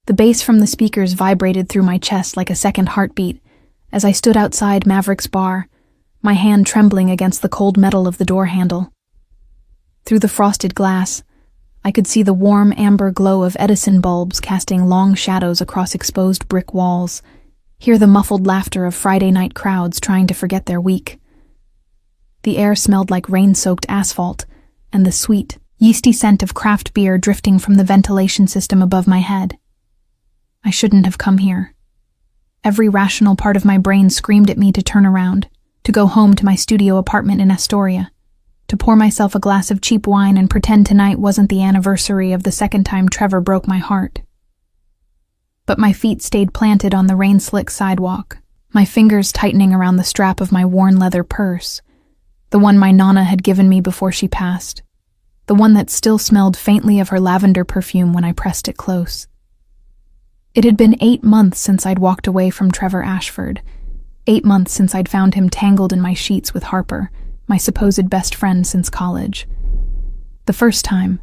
The bass from the speakers vibrated through my chest like a second heartbeat as I stood outside Maverick's bar, my hand trembling against the cold metal of the door handle. Through the frosted glass, I could see the warm amber glow of Edison bulbs casting long shadows across exposed brick walls, hear the muffled laughter of Friday night crowds trying to forget their week. The air smelled like rain-soaked asphalt, and the sweet, yeasty scent of craft beer drifting from the ventilation system above my head. I shouldn't have come here. Every rational part of my brain screamed at me to turn around, to go home to my studio apartment in Astoria, to pour myself a glass of cheap wine and pretend tonight wasn't the anniversary of the second time Trevor broke my heart. But my feet stayed planted on the rain-slick sidewalk, my fingers tightening around the strap of my worn leather purse, the one my Nana had given me before she passed, the one that still smelled faintly of her lavender perfume when I pressed it close. It had been 8 months since I'd walked away from Trevor Ashford, 8 months since I'd found him tangled in my sheets with Harper, my supposed best friend since college. The first time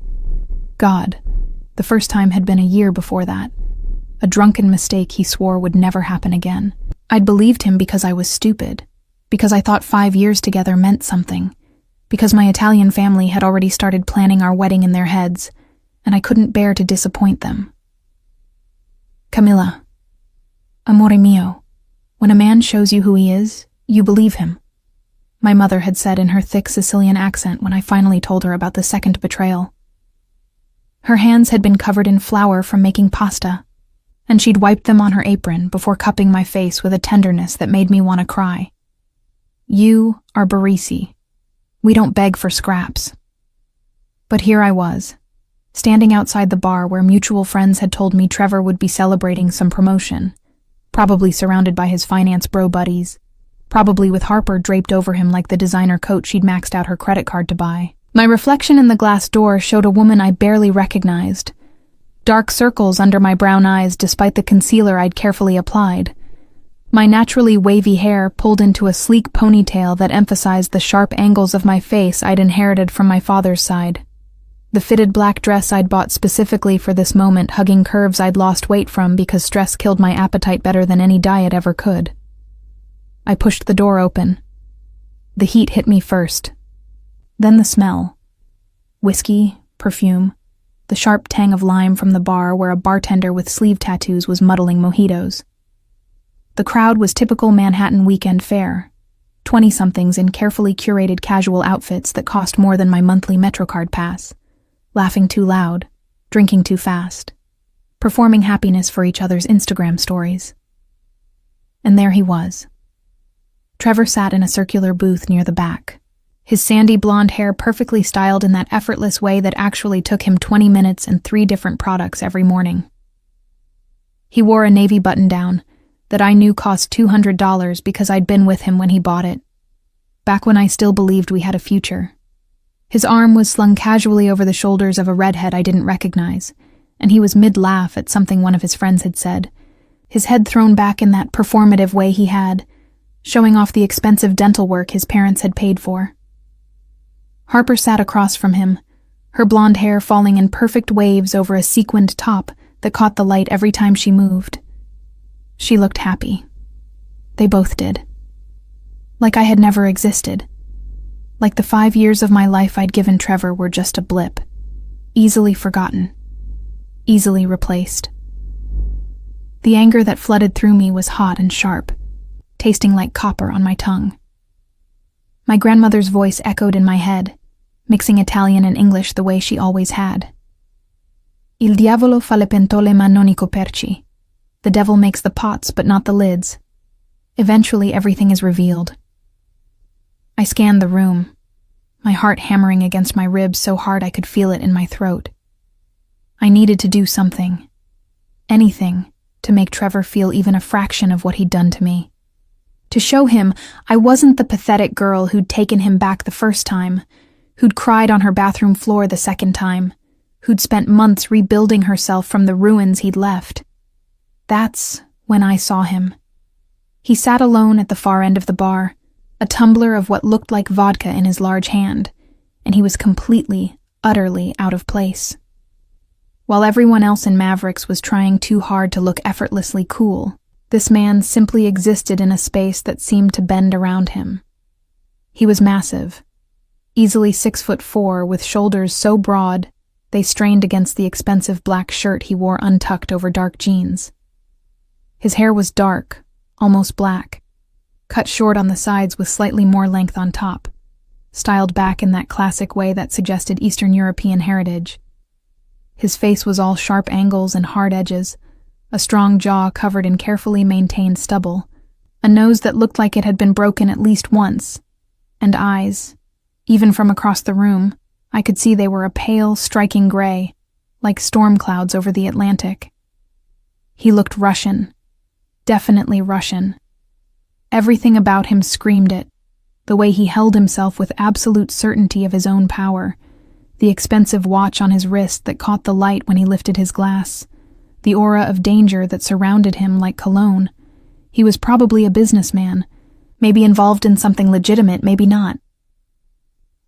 had been a year before that, a drunken mistake he swore would never happen again. I'd believed him because I was stupid, because I thought 5 years together meant something, because my Italian family had already started planning our wedding in their heads, and I couldn't bear to disappoint them. Camilla, amore mio, when a man shows you who he is, you believe him, my mother had said in her thick Sicilian accent when I finally told her about the second betrayal. Her hands had been covered in flour from making pasta, and she'd wiped them on her apron before cupping my face with a tenderness that made me want to cry. You are Barisi. We don't beg for scraps. But here I was, standing outside the bar where mutual friends had told me Trevor would be celebrating some promotion, probably surrounded by his finance bro buddies, probably with Harper draped over him like the designer coat she'd maxed out her credit card to buy. My reflection in the glass door showed a woman I barely recognized, dark circles under my brown eyes despite the concealer I'd carefully applied, my naturally wavy hair pulled into a sleek ponytail that emphasized the sharp angles of my face I'd inherited from my father's side. The fitted black dress I'd bought specifically for this moment hugging curves I'd lost weight from because stress killed my appetite better than any diet ever could. I pushed the door open. The heat hit me first. Then the smell. Whiskey, perfume, the sharp tang of lime from the bar where a bartender with sleeve tattoos was muddling mojitos. The crowd was typical Manhattan weekend fare, 20-somethings in carefully curated casual outfits that cost more than my monthly MetroCard pass, laughing too loud, drinking too fast, performing happiness for each other's Instagram stories. And there he was. Trevor sat in a circular booth near the back, his sandy blonde hair perfectly styled in that effortless way that actually took him 20 minutes and 3 different products every morning. He wore a navy button-down that I knew cost $200 because I'd been with him when he bought it, back when I still believed we had a future. His arm was slung casually over the shoulders of a redhead I didn't recognize, and he was mid-laugh at something one of his friends had said, his head thrown back in that performative way he had, showing off the expensive dental work his parents had paid for. Harper sat across from him, her blonde hair falling in perfect waves over a sequined top that caught the light every time she moved. She looked happy. They both did. Like I had never existed. Like the 5 years of my life I'd given Trevor were just a blip. Easily forgotten. Easily replaced. The anger that flooded through me was hot and sharp, tasting like copper on my tongue. My grandmother's voice echoed in my head, mixing Italian and English the way she always had. Il diavolo fa le pentole ma non I coperchi. The devil makes the pots but not the lids. Eventually everything is revealed. I scanned the room, my heart hammering against my ribs so hard I could feel it in my throat. I needed to do something, anything, to make Trevor feel even a fraction of what he'd done to me. To show him I wasn't the pathetic girl who'd taken him back the first time, who'd cried on her bathroom floor the second time, who'd spent months rebuilding herself from the ruins he'd left. That's when I saw him. He sat alone at the far end of the bar, a tumbler of what looked like vodka in his large hand, and he was completely, utterly out of place. While everyone else in Mavericks was trying too hard to look effortlessly cool, this man simply existed in a space that seemed to bend around him. He was massive, easily 6'4", with shoulders so broad they strained against the expensive black shirt he wore untucked over dark jeans. His hair was dark, almost black, cut short on the sides with slightly more length on top, styled back in that classic way that suggested Eastern European heritage. His face was all sharp angles and hard edges, a strong jaw covered in carefully maintained stubble, a nose that looked like it had been broken at least once, and eyes. Even from across the room, I could see they were a pale, striking gray, like storm clouds over the Atlantic. He looked Russian, definitely Russian. Everything about him screamed it, the way he held himself with absolute certainty of his own power, the expensive watch on his wrist that caught the light when he lifted his glass, the aura of danger that surrounded him like cologne. He was probably a businessman, maybe involved in something legitimate, maybe not.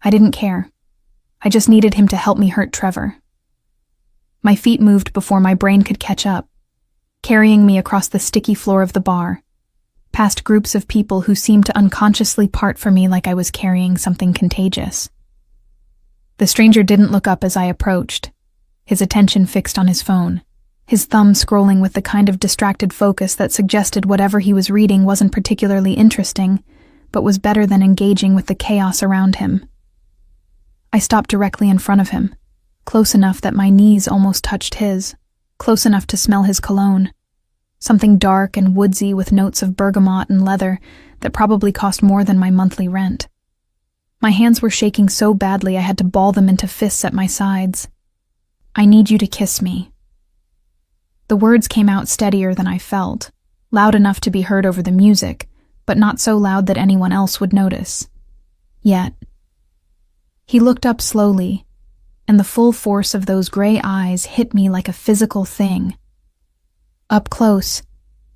I didn't care. I just needed him to help me hurt Trevor. My feet moved before my brain could catch up, carrying me across the sticky floor of the bar, past groups of people who seemed to unconsciously part for me like I was carrying something contagious. The stranger didn't look up as I approached, his attention fixed on his phone, his thumb scrolling with the kind of distracted focus that suggested whatever he was reading wasn't particularly interesting, but was better than engaging with the chaos around him. I stopped directly in front of him, close enough that my knees almost touched his, close enough to smell his cologne, something dark and woodsy with notes of bergamot and leather that probably cost more than my monthly rent. My hands were shaking so badly I had to ball them into fists at my sides. "I need you to kiss me." The words came out steadier than I felt, loud enough to be heard over the music, but not so loud that anyone else would notice. Yet. He looked up slowly, and the full force of those gray eyes hit me like a physical thing. Up close,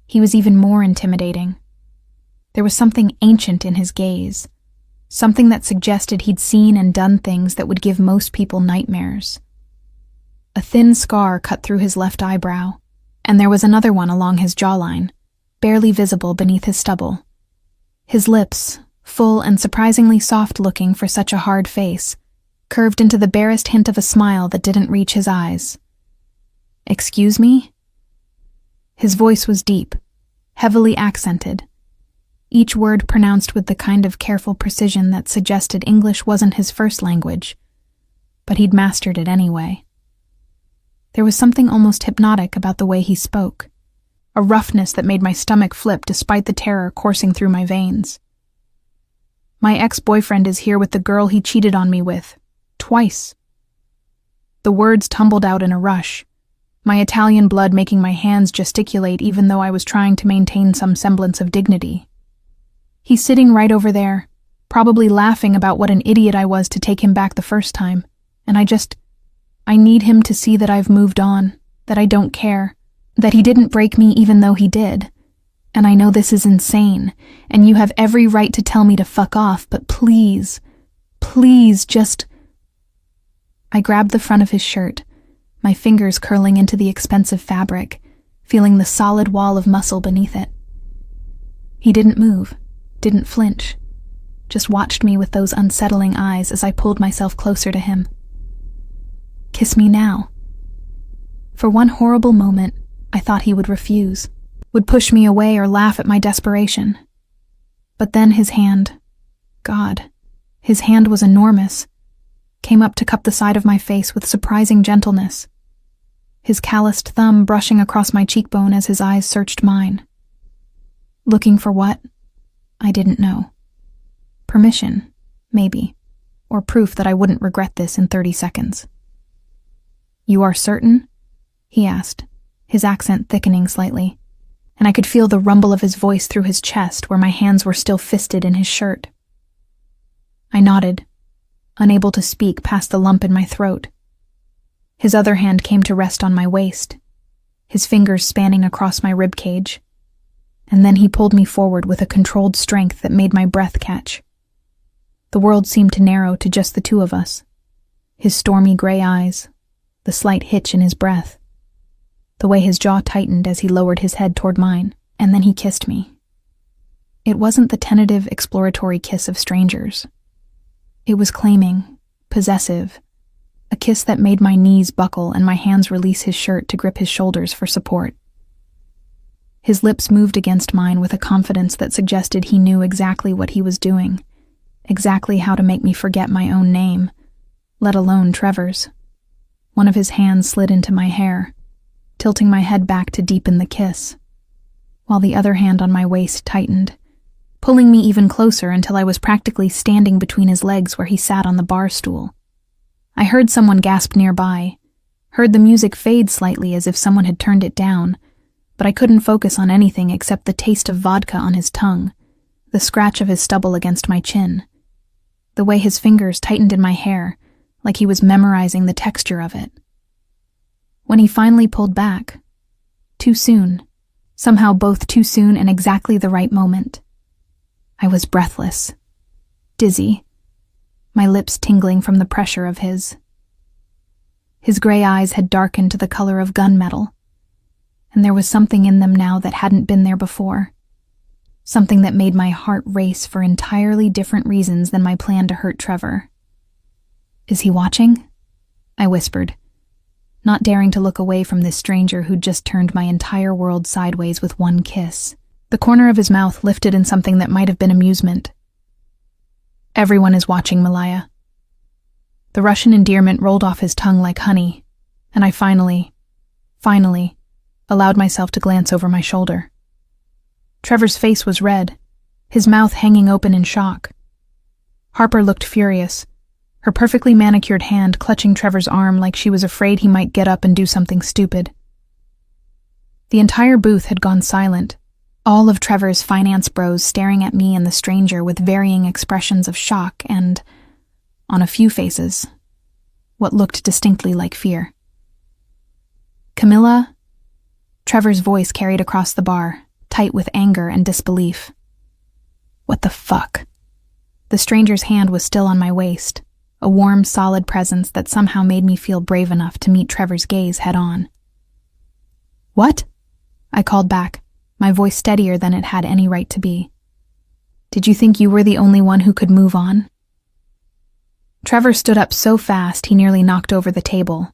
he was even more intimidating. There was something ancient in his gaze, something that suggested he'd seen and done things that would give most people nightmares. A thin scar cut through his left eyebrow, and there was another one along his jawline, barely visible beneath his stubble. His lips, full and surprisingly soft-looking for such a hard face, curved into the barest hint of a smile that didn't reach his eyes. "Excuse me?" His voice was deep, heavily accented, each word pronounced with the kind of careful precision that suggested English wasn't his first language, but he'd mastered it anyway. There was something almost hypnotic about the way he spoke, a roughness that made my stomach flip despite the terror coursing through my veins. "My ex-boyfriend is here with the girl he cheated on me with, twice." The words tumbled out in a rush, my Italian blood making my hands gesticulate even though I was trying to maintain some semblance of dignity. "He's sitting right over there, probably laughing about what an idiot I was to take him back the first time, and I need him to see that I've moved on, that I don't care, that he didn't break me even though he did. And I know this is insane, and you have every right to tell me to fuck off, but please, please just..." I grabbed the front of his shirt, my fingers curling into the expensive fabric, feeling the solid wall of muscle beneath it. He didn't move, didn't flinch, just watched me with those unsettling eyes as I pulled myself closer to him. "Kiss me now." For one horrible moment, I thought he would refuse, would push me away or laugh at my desperation. But then his hand, God, his hand was enormous, came up to cup the side of my face with surprising gentleness, his calloused thumb brushing across my cheekbone as his eyes searched mine. Looking for what? I didn't know. Permission, maybe, or proof that I wouldn't regret this in 30 seconds. "You are certain?" he asked, his accent thickening slightly, and I could feel the rumble of his voice through his chest where my hands were still fisted in his shirt. I nodded, unable to speak past the lump in my throat. His other hand came to rest on my waist, his fingers spanning across my ribcage, and then he pulled me forward with a controlled strength that made my breath catch. The world seemed to narrow to just the two of us, his stormy gray eyes, the slight hitch in his breath, the way his jaw tightened as he lowered his head toward mine, and then he kissed me. It wasn't the tentative, exploratory kiss of strangers. It was claiming, possessive, a kiss that made my knees buckle and my hands release his shirt to grip his shoulders for support. His lips moved against mine with a confidence that suggested he knew exactly what he was doing, exactly how to make me forget my own name, let alone Trevor's. One of his hands slid into my hair, tilting my head back to deepen the kiss, while the other hand on my waist tightened, pulling me even closer until I was practically standing between his legs where he sat on the bar stool. I heard someone gasp nearby, heard the music fade slightly as if someone had turned it down, but I couldn't focus on anything except the taste of vodka on his tongue, the scratch of his stubble against my chin, the way his fingers tightened in my hair, like he was memorizing the texture of it. When he finally pulled back, too soon, somehow both too soon and exactly the right moment, I was breathless, dizzy, my lips tingling from the pressure of his. His gray eyes had darkened to the color of gunmetal, and there was something in them now that hadn't been there before, something that made my heart race for entirely different reasons than my plan to hurt Trevor. "Is he watching?" I whispered, not daring to look away from this stranger who'd just turned my entire world sideways with one kiss. The corner of his mouth lifted in something that might have been amusement. "Everyone is watching, Malaya." The Russian endearment rolled off his tongue like honey, and I finally, allowed myself to glance over my shoulder. Trevor's face was red, his mouth hanging open in shock. Harper looked furious, her perfectly manicured hand clutching Trevor's arm like she was afraid he might get up and do something stupid. The entire booth had gone silent, all of Trevor's finance bros staring at me and the stranger with varying expressions of shock and, on a few faces, what looked distinctly like fear. "Camilla?" Trevor's voice carried across the bar, tight with anger and disbelief. "What the fuck?" The stranger's hand was still on my waist, a warm, solid presence that somehow made me feel brave enough to meet Trevor's gaze head-on. "What?" I called back, my voice steadier than it had any right to be. "Did you think you were the only one who could move on?" Trevor stood up so fast he nearly knocked over the table,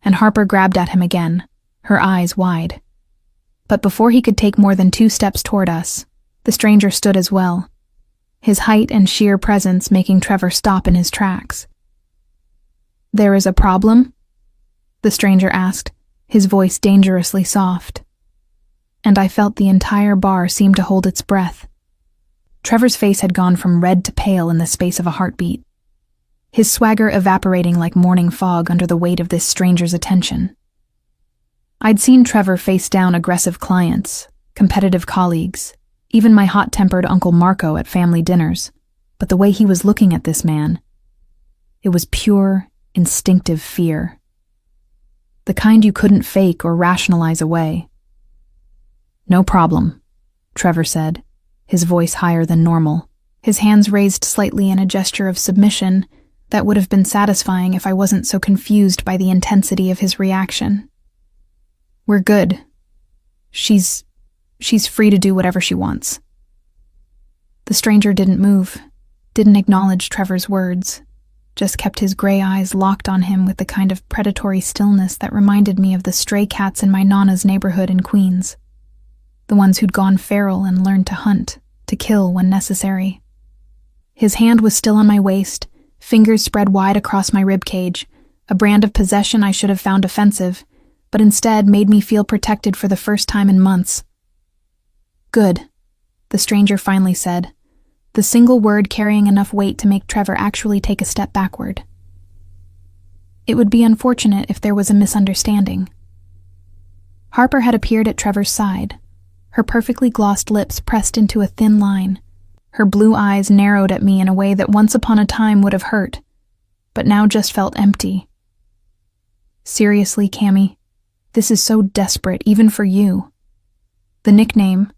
and Harper grabbed at him again, her eyes wide. But before he could take more than 2 steps toward us, the stranger stood as well, his height and sheer presence making Trevor stop in his tracks. "There is a problem?" the stranger asked, his voice dangerously soft. And I felt the entire bar seem to hold its breath. Trevor's face had gone from red to pale in the space of a heartbeat, his swagger evaporating like morning fog under the weight of this stranger's attention. I'd seen Trevor face down aggressive clients, competitive colleagues, even my hot-tempered Uncle Marco at family dinners, but the way he was looking at this man, it was pure, instinctive fear. The kind you couldn't fake or rationalize away. "No problem," Trevor said, his voice higher than normal, his hands raised slightly in a gesture of submission that would have been satisfying if I wasn't so confused by the intensity of his reaction. "We're good. She's free to do whatever she wants." The stranger didn't move, didn't acknowledge Trevor's words, just kept his gray eyes locked on him with the kind of predatory stillness that reminded me of the stray cats in my Nana's neighborhood in Queens. The ones who'd gone feral and learned to hunt, to kill when necessary. His hand was still on my waist, fingers spread wide across my ribcage, a brand of possession I should have found offensive, but instead made me feel protected for the first time in months. "Good," the stranger finally said, the single word carrying enough weight to make Trevor actually take a step backward. It would be unfortunate if there was a misunderstanding. Harper had appeared at Trevor's side, her perfectly glossed lips pressed into a thin line, her blue eyes narrowed at me in a way that once upon a time would have hurt, but now just felt empty. "Seriously, Cammy, this is so desperate, even for you." The nickname,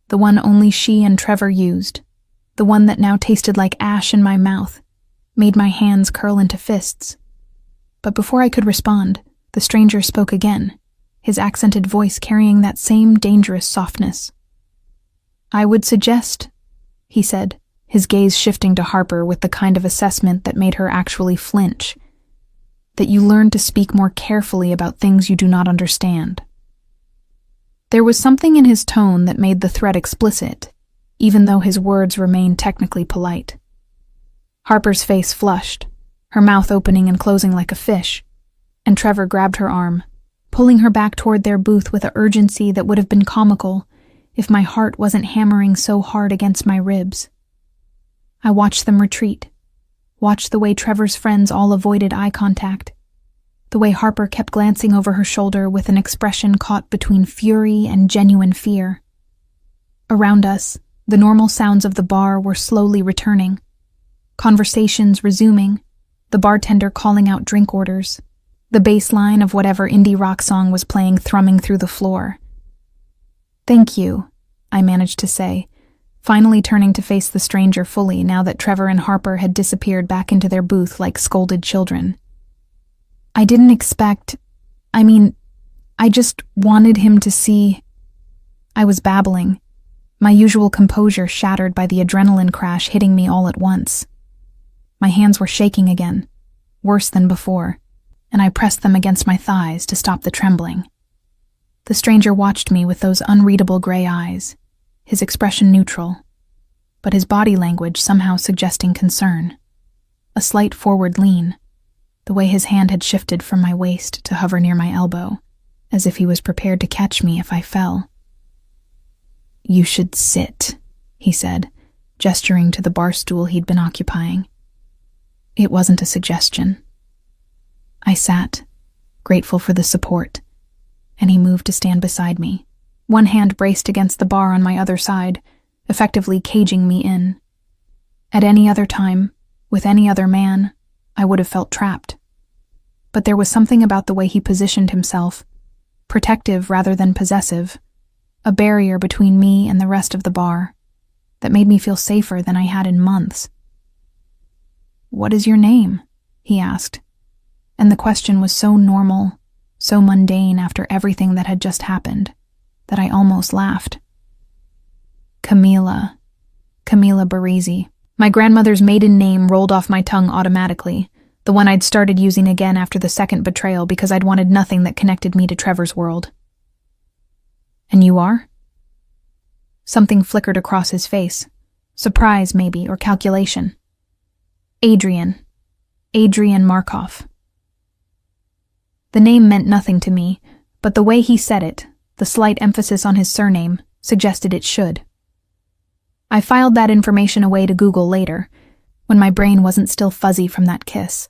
the one only she and Trevor used, the one that now tasted like ash in my mouth, made my hands curl into fists. But before I could respond, The stranger spoke again, his accented voice carrying that same dangerous softness. "I would suggest," he said, his gaze shifting to Harper with the kind of assessment that made her actually flinch, "that you learn to speak more carefully about things you do not understand." There was something in his tone that made the threat explicit, even though his words remained technically polite. Harper's face flushed, her mouth opening and closing like a fish, and Trevor grabbed her arm, pulling her back toward their booth with an urgency that would have been comical if my heart wasn't hammering so hard against my ribs. I watched them retreat, watched the way Trevor's friends all avoided eye contact, the way Harper kept glancing over her shoulder with an expression caught between fury and genuine fear. Around us, the normal sounds of the bar were slowly returning, conversations resuming, the bartender calling out drink orders, the bass line of whatever indie rock song was playing thrumming through the floor. "Thank you," I managed to say, finally turning to face the stranger fully now that Trevor and Harper had disappeared back into their booth like scolded children. "I didn't expect... I just wanted him to see..." I was babbling, my usual composure shattered by the adrenaline crash hitting me all at once. My hands were shaking again, worse than before, and I pressed them against my thighs to stop the trembling. The stranger watched me with those unreadable gray eyes, his expression neutral, but his body language somehow suggesting concern. A slight forward lean, the way his hand had shifted from my waist to hover near my elbow, as if he was prepared to catch me if I fell. "You should sit," he said, gesturing to the bar stool he'd been occupying. It wasn't a suggestion. I sat, grateful for the support, and he moved to stand beside me, one hand braced against the bar on my other side, effectively caging me in. At any other time, with any other man, I would have felt trapped. But there was something about the way he positioned himself, protective rather than possessive, a barrier between me and the rest of the bar, that made me feel safer than I had in months. "What is your name?" he asked, and the question was so normal, so mundane after everything that had just happened, that I almost laughed. Camila Barisi. My grandmother's maiden name rolled off my tongue automatically, the one I'd started using again after the second betrayal because I'd wanted nothing that connected me to Trevor's world. "And you are?" Something flickered across his face, surprise maybe, or calculation. Adrian Markov. The name meant nothing to me, but the way he said it, the slight emphasis on his surname, suggested it should. I filed that information away to Google later, when my brain wasn't still fuzzy from that kiss,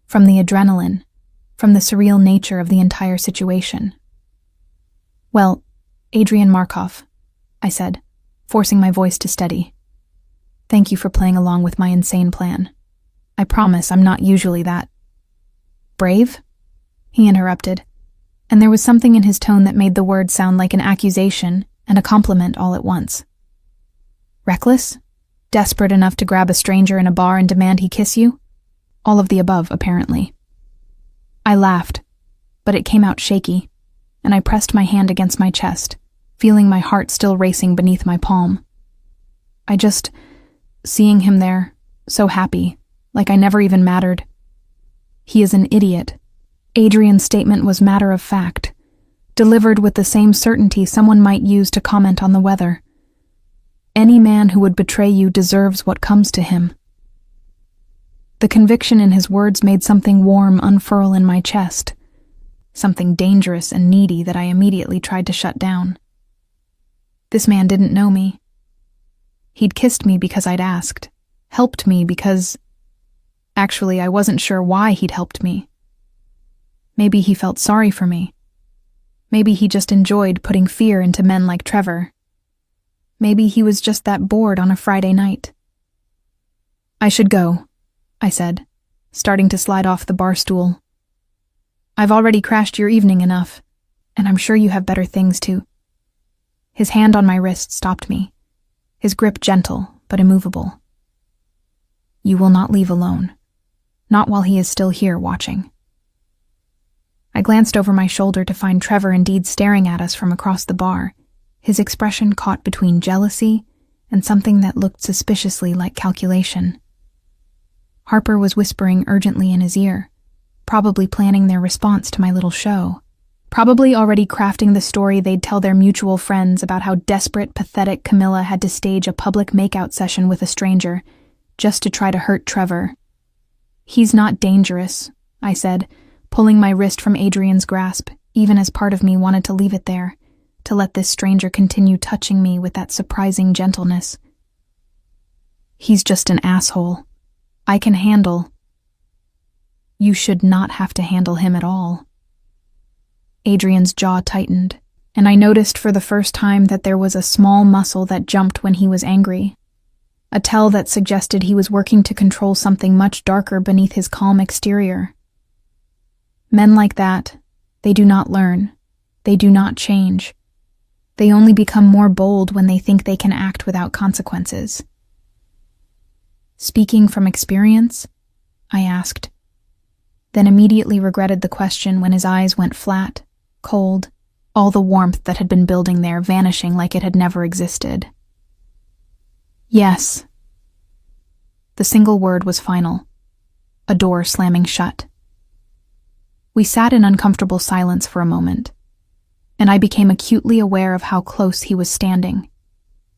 from the adrenaline, from the surreal nature of the entire situation. "Well, Adrian Markov," I said, forcing my voice to steady. "Thank you for playing along with my insane plan. I promise I'm not usually that..." "Brave?" he interrupted, and there was something in his tone that made the word sound like an accusation and a compliment all at once. "Reckless? Desperate enough to grab a stranger in a bar and demand he kiss you? All of the above, apparently." I laughed, but it came out shaky, and I pressed my hand against my chest, feeling my heart still racing beneath my palm. Seeing him there, so happy, like I never even mattered. He is an idiot. Adrian's statement was matter of fact, delivered with the same certainty someone might use to comment on the weather. Any man who would betray you deserves what comes to him. The conviction in his words made something warm unfurl in my chest, something dangerous and needy that I immediately tried to shut down. This man didn't know me. He'd kissed me because I'd asked, helped me because... Actually, I wasn't sure why he'd helped me. Maybe he felt sorry for me. Maybe he just enjoyed putting fear into men like Trevor. Maybe he was just that bored on a Friday night. "I should go," I said, starting to slide off the bar stool. "I've already crashed your evening enough, and I'm sure you have better things to..." His hand on my wrist stopped me, his grip gentle but immovable. "You will not leave alone, not while he is still here watching." I glanced over my shoulder to find Trevor indeed staring at us from across the bar, his expression caught between jealousy and something that looked suspiciously like calculation. Harper was whispering urgently in his ear, probably planning their response to my little show. Probably already crafting the story they'd tell their mutual friends about how desperate, pathetic Camilla had to stage a public makeout session with a stranger just to try to hurt Trevor. "He's not dangerous," I said, pulling my wrist from Adrian's grasp, even as part of me wanted to leave it there, to let this stranger continue touching me with that surprising gentleness. "He's just an asshole. I can handle." "You should not have to handle him at all." Adrian's jaw tightened, and I noticed for the first time that there was a small muscle that jumped when he was angry, a tell that suggested he was working to control something much darker beneath his calm exterior. Men like that, they do not learn, they do not change. They only become more bold when they think they can act without consequences. "Speaking from experience?" I asked, then immediately regretted the question when his eyes went flat, cold, all the warmth that had been building there vanishing like it had never existed. "Yes." The single word was final, a door slamming shut. We sat in uncomfortable silence for a moment, and I became acutely aware of how close he was standing,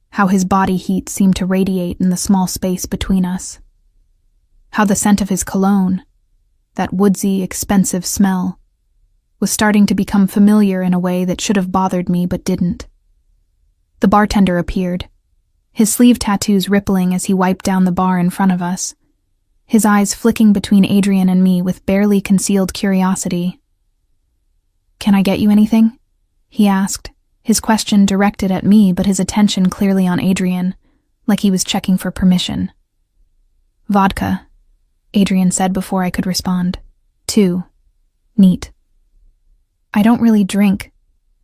how his body heat seemed to radiate in the small space between us, how the scent of his cologne, that woodsy, expensive smell, was starting to become familiar in a way that should have bothered me but didn't. The bartender appeared, his sleeve tattoos rippling as he wiped down the bar in front of us, his eyes flicking between Adrian and me with barely concealed curiosity. "Can I get you anything?" he asked, his question directed at me but his attention clearly on Adrian, like he was checking for permission. "Vodka," Adrian said before I could respond. "2. Neat." "I don't really drink,"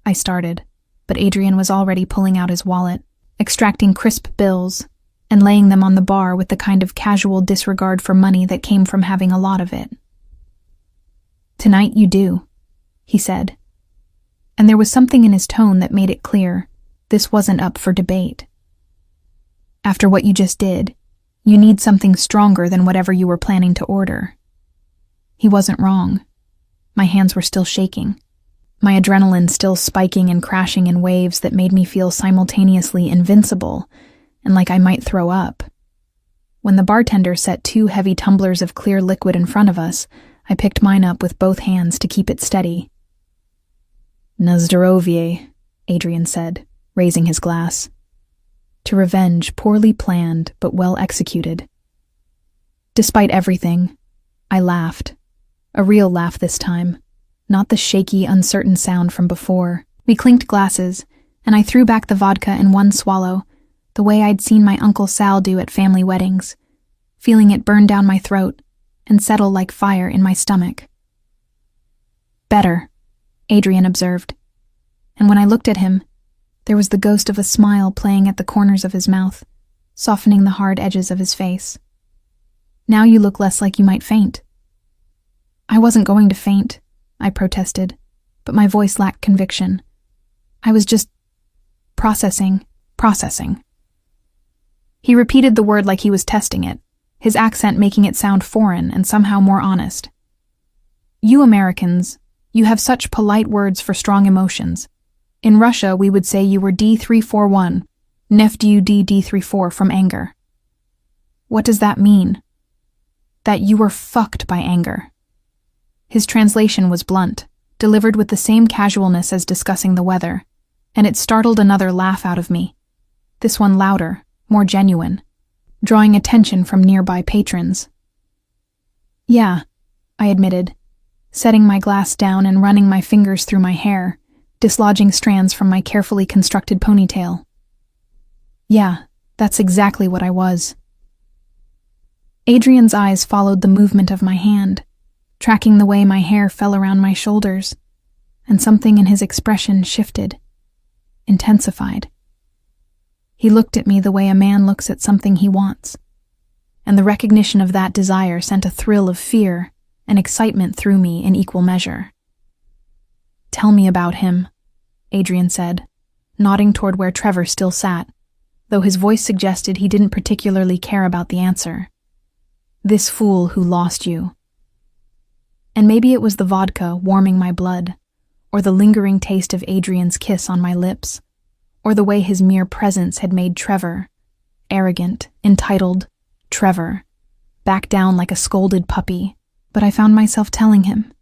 I started, but Adrian was already pulling out his wallet, extracting crisp bills, and laying them on the bar with the kind of casual disregard for money that came from having a lot of it. "Tonight you do," he said, and there was something in his tone that made it clear this wasn't up for debate. "After what you just did, you need something stronger than whatever you were planning to order." He wasn't wrong. My hands were still shaking, my adrenaline still spiking and crashing in waves that made me feel simultaneously invincible and like I might throw up. When the bartender set 2 heavy tumblers of clear liquid in front of us, I picked mine up with both hands to keep it steady. "Na zdrowie," Adrian said, raising his glass. To revenge poorly planned but well executed. Despite everything, I laughed. A real laugh this time, not the shaky, uncertain sound from before. We clinked glasses, and I threw back the vodka in one swallow, the way I'd seen my Uncle Sal do at family weddings, feeling it burn down my throat and settle like fire in my stomach. "Better," Adrian observed, and when I looked at him, there was the ghost of a smile playing at the corners of his mouth, softening the hard edges of his face. "Now you look less like you might faint." "I wasn't going to faint," I protested, but my voice lacked conviction. "I was just processing. He repeated the word like he was testing it, his accent making it sound foreign and somehow more honest. "You Americans, you have such polite words for strong emotions. In Russia, we would say you were D341, NFDUD-D34 from anger." "What does that mean?" "That you were fucked by anger." His translation was blunt, delivered with the same casualness as discussing the weather, and it startled another laugh out of me, this one louder, more genuine, drawing attention from nearby patrons. "Yeah," I admitted, setting my glass down and running my fingers through my hair, dislodging strands from my carefully constructed ponytail. "Yeah, that's exactly what I was." Adrian's eyes followed the movement of my hand, tracking the way my hair fell around my shoulders, and something in his expression shifted, intensified. He looked at me the way a man looks at something he wants, and the recognition of that desire sent a thrill of fear and excitement through me in equal measure. Tell me about him, Adrian said, nodding toward where Trevor still sat, though his voice suggested he didn't particularly care about the answer. This fool who lost you. And maybe it was the vodka warming my blood, or the lingering taste of Adrian's kiss on my lips, or the way his mere presence had made Trevor, arrogant, entitled, Trevor, back down like a scolded puppy, but I found myself telling him.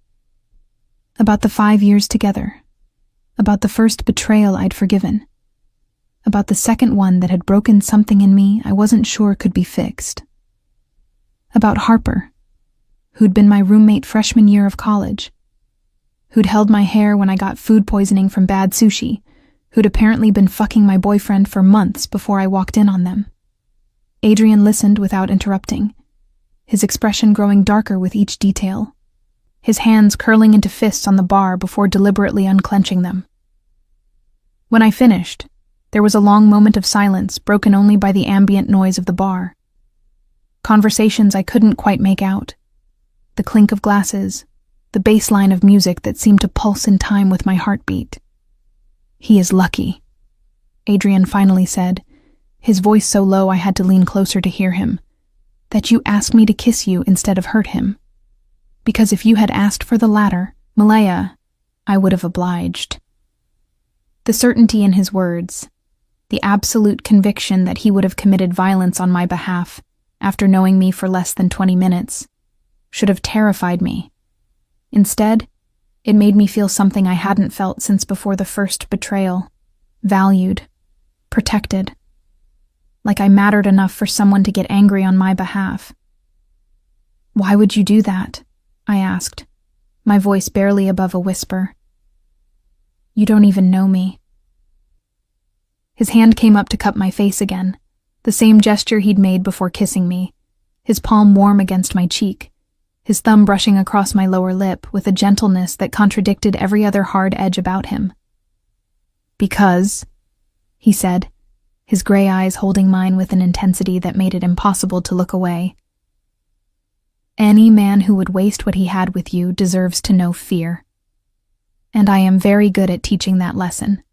About the 5 years together, about the first betrayal I'd forgiven, about the second one that had broken something in me I wasn't sure could be fixed, about Harper, who'd been my roommate freshman year of college, who'd held my hair when I got food poisoning from bad sushi, who'd apparently been fucking my boyfriend for months before I walked in on them. Adrian listened without interrupting, his expression growing darker with each detail, his hands curling into fists on the bar before deliberately unclenching them. When I finished, there was a long moment of silence broken only by the ambient noise of the bar. Conversations I couldn't quite make out. The clink of glasses, the bass line of music that seemed to pulse in time with my heartbeat. He is lucky, Adrian finally said, his voice so low I had to lean closer to hear him, that you asked me to kiss you instead of hurt him. Because if you had asked for the latter, Malaya, I would have obliged. The certainty in his words, the absolute conviction that he would have committed violence on my behalf after knowing me for less than 20 minutes, should have terrified me. Instead, it made me feel something I hadn't felt since before the first betrayal, valued, protected, like I mattered enough for someone to get angry on my behalf. Why would you do that? I asked, my voice barely above a whisper. You don't even know me. His hand came up to cup my face again, the same gesture he'd made before kissing me, his palm warm against my cheek, his thumb brushing across my lower lip with a gentleness that contradicted every other hard edge about him. Because, he said, his gray eyes holding mine with an intensity that made it impossible to look away. Any man who would waste what he had with you deserves to know fear. And I am very good at teaching that lesson.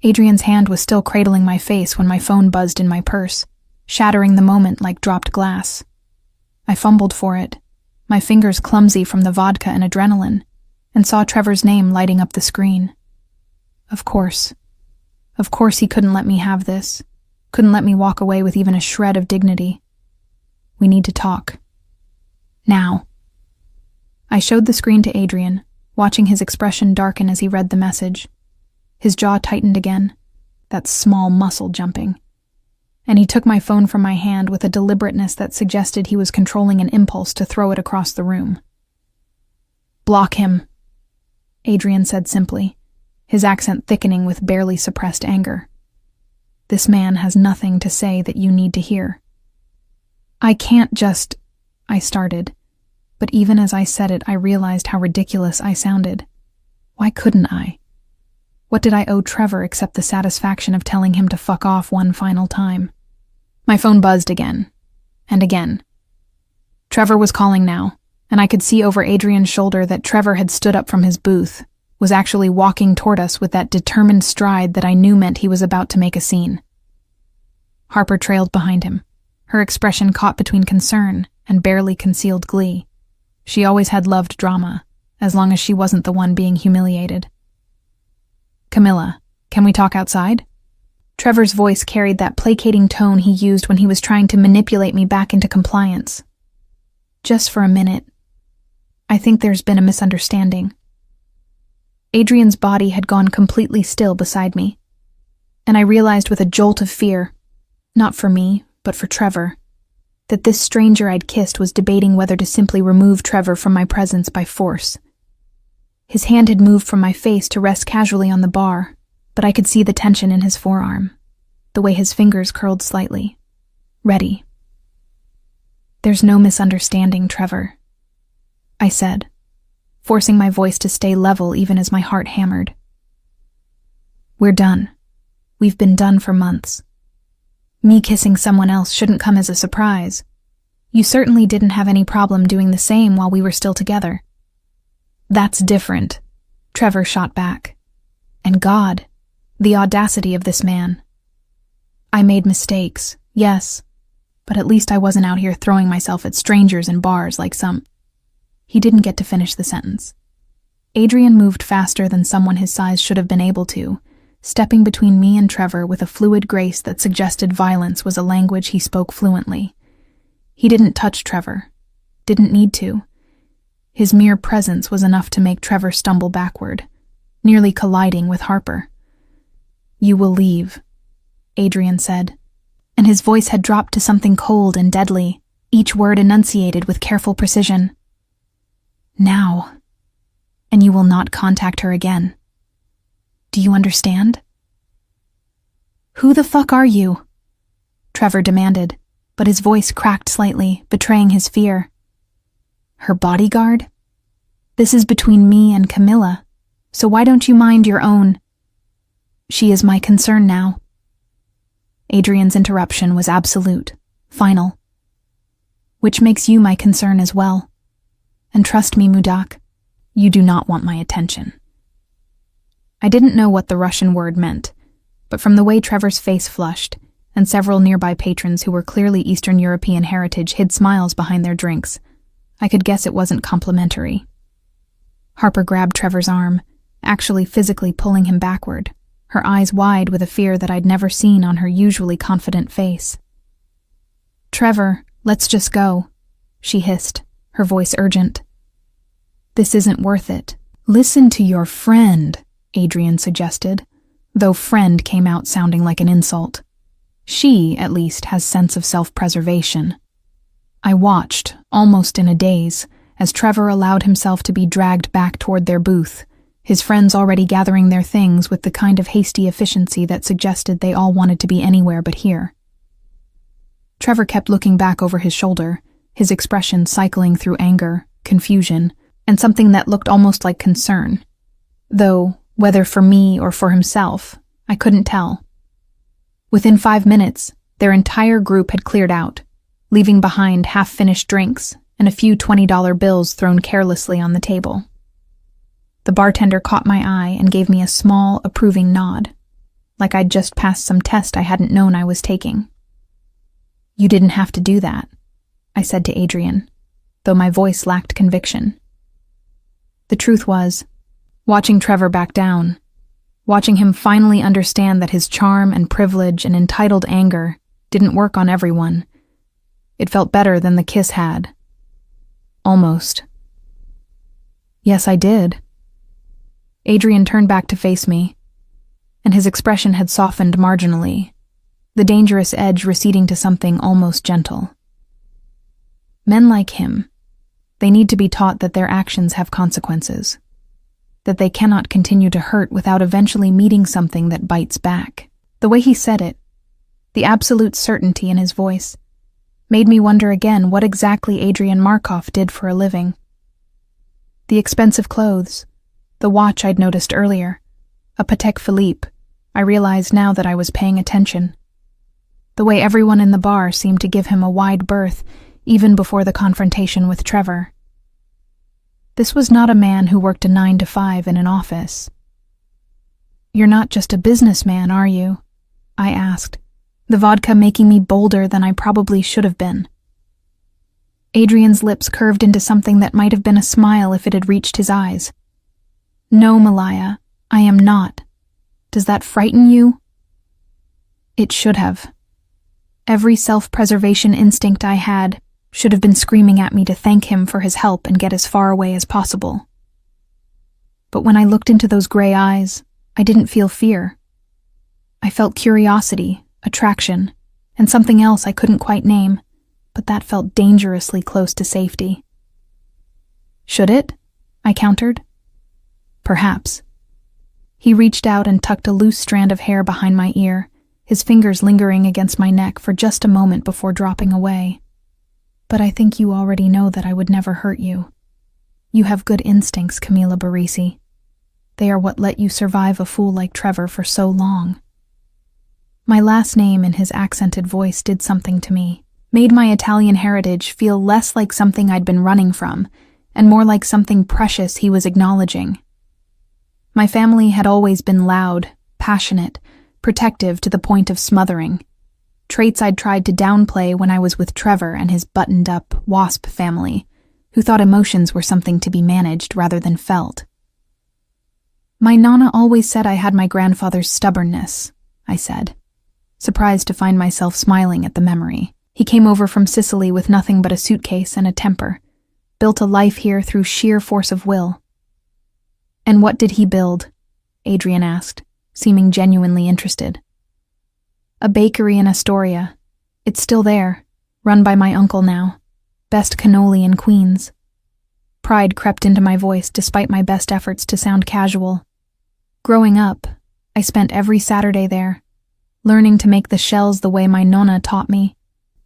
Adrian's hand was still cradling my face when my phone buzzed in my purse, shattering the moment like dropped glass. I fumbled for it, my fingers clumsy from the vodka and adrenaline, and saw Trevor's name lighting up the screen. Of course he couldn't let me have this, couldn't let me walk away with even a shred of dignity. We need to talk. Now. I showed the screen to Adrian, watching his expression darken as he read the message. His jaw tightened again, that small muscle jumping, and he took my phone from my hand with a deliberateness that suggested he was controlling an impulse to throw it across the room. Block him, Adrian said simply, his accent thickening with barely suppressed anger. This man has nothing to say that you need to hear. I can't just, I started, but even as I said it, I realized how ridiculous I sounded. Why couldn't I? What did I owe Trevor except the satisfaction of telling him to fuck off one final time? My phone buzzed again, and again. Trevor was calling now, and I could see over Adrian's shoulder that Trevor had stood up from his booth, was actually walking toward us with that determined stride that I knew meant he was about to make a scene. Harper trailed behind him, her expression caught between concern and barely concealed glee. She always had loved drama, as long as she wasn't the one being humiliated. Camilla, can we talk outside? Trevor's voice carried that placating tone he used when he was trying to manipulate me back into compliance. Just for a minute. I think there's been a misunderstanding. Adrian's body had gone completely still beside me, and I realized with a jolt of fear, not for me, but for Trevor, that this stranger I'd kissed was debating whether to simply remove Trevor from my presence by force. His hand had moved from my face to rest casually on the bar, but I could see the tension in his forearm, the way his fingers curled slightly. Ready. There's no misunderstanding, Trevor, I said, forcing my voice to stay level even as my heart hammered. We're done. We've been done for months. Me kissing someone else shouldn't come as a surprise. You certainly didn't have any problem doing the same while we were still together. That's different, Trevor shot back. And God, the audacity of this man. I made mistakes, yes, but at least I wasn't out here throwing myself at strangers in bars like some. He didn't get to finish the sentence. Adrian moved faster than someone his size should have been able to, stepping between me and Trevor with a fluid grace that suggested violence was a language he spoke fluently. He didn't touch Trevor. Didn't need to. His mere presence was enough to make Trevor stumble backward, nearly colliding with Harper. "You will leave," Adrian said, and his voice had dropped to something cold and deadly, each word enunciated with careful precision. "Now. And you will not contact her again. Do you understand?" "Who the fuck are you?" Trevor demanded, but his voice cracked slightly, betraying his fear. "Her bodyguard? This is between me and Camilla, so why don't you mind your own?" "She is my concern now." Adrian's interruption was absolute, final. "Which makes you my concern as well. And trust me, Mudak, you do not want my attention." I didn't know what the Russian word meant, but from the way Trevor's face flushed, and several nearby patrons who were clearly Eastern European heritage hid smiles behind their drinks, I could guess it wasn't complimentary. Harper grabbed Trevor's arm, actually physically pulling him backward, her eyes wide with a fear that I'd never seen on her usually confident face. "Trevor, let's just go," she hissed, her voice urgent. "This isn't worth it." "Listen to your friend," Adrian suggested, though friend came out sounding like an insult. She, at least, has sense of self-preservation. I watched, almost in a daze, as Trevor allowed himself to be dragged back toward their booth, his friends already gathering their things with the kind of hasty efficiency that suggested they all wanted to be anywhere but here. Trevor kept looking back over his shoulder, his expression cycling through anger, confusion, and something that looked almost like concern. Though, whether for me or for himself, I couldn't tell. Within 5 minutes, their entire group had cleared out, leaving behind half-finished drinks and a few $20 bills thrown carelessly on the table. The bartender caught my eye and gave me a small, approving nod, like I'd just passed some test I hadn't known I was taking. "You didn't have to do that," I said to Adrian, though my voice lacked conviction. The truth was, watching Trevor back down, watching him finally understand that his charm and privilege and entitled anger didn't work on everyone, it felt better than the kiss had. Almost. "Yes, I did." Adrian turned back to face me, and his expression had softened marginally, the dangerous edge receding to something almost gentle. Men like him, they need to be taught that their actions have consequences, that they cannot continue to hurt without eventually meeting something that bites back. The way he said it, the absolute certainty in his voice, made me wonder again what exactly Adrian Markov did for a living. The expensive clothes, the watch I'd noticed earlier, a Patek Philippe, I realized now that I was paying attention. The way everyone in the bar seemed to give him a wide berth, even before the confrontation with Trevor. This was not a man who worked a 9 to 5 in an office. "You're not just a businessman, are you?" I asked, the vodka making me bolder than I probably should have been. Adrian's lips curved into something that might have been a smile if it had reached his eyes. "No, Malaya, I am not. Does that frighten you?" It should have. Every self-preservation instinct I had should have been screaming at me to thank him for his help and get as far away as possible. But when I looked into those gray eyes, I didn't feel fear. I felt curiosity, attraction, and something else I couldn't quite name, but that felt dangerously close to safety. "Should it?" I countered. "Perhaps." He reached out and tucked a loose strand of hair behind my ear, his fingers lingering against my neck for just a moment before dropping away. "But I think you already know that I would never hurt you. You have good instincts, Camila Barisi. They are what let you survive a fool like Trevor for so long." My last name in his accented voice did something to me, made my Italian heritage feel less like something I'd been running from, and more like something precious he was acknowledging. My family had always been loud, passionate, protective to the point of smothering. Traits I'd tried to downplay when I was with Trevor and his buttoned-up WASP family, who thought emotions were something to be managed rather than felt. My Nana always said I had my grandfather's stubbornness, I said, surprised to find myself smiling at the memory. He came over from Sicily with nothing but a suitcase and a temper, built a life here through sheer force of will. And what did he build? Adrian asked, seeming genuinely interested. A bakery in Astoria. It's still there, run by my uncle now. Best cannoli in Queens. Pride crept into my voice despite my best efforts to sound casual. Growing up, I spent every Saturday there, learning to make the shells the way my nonna taught me,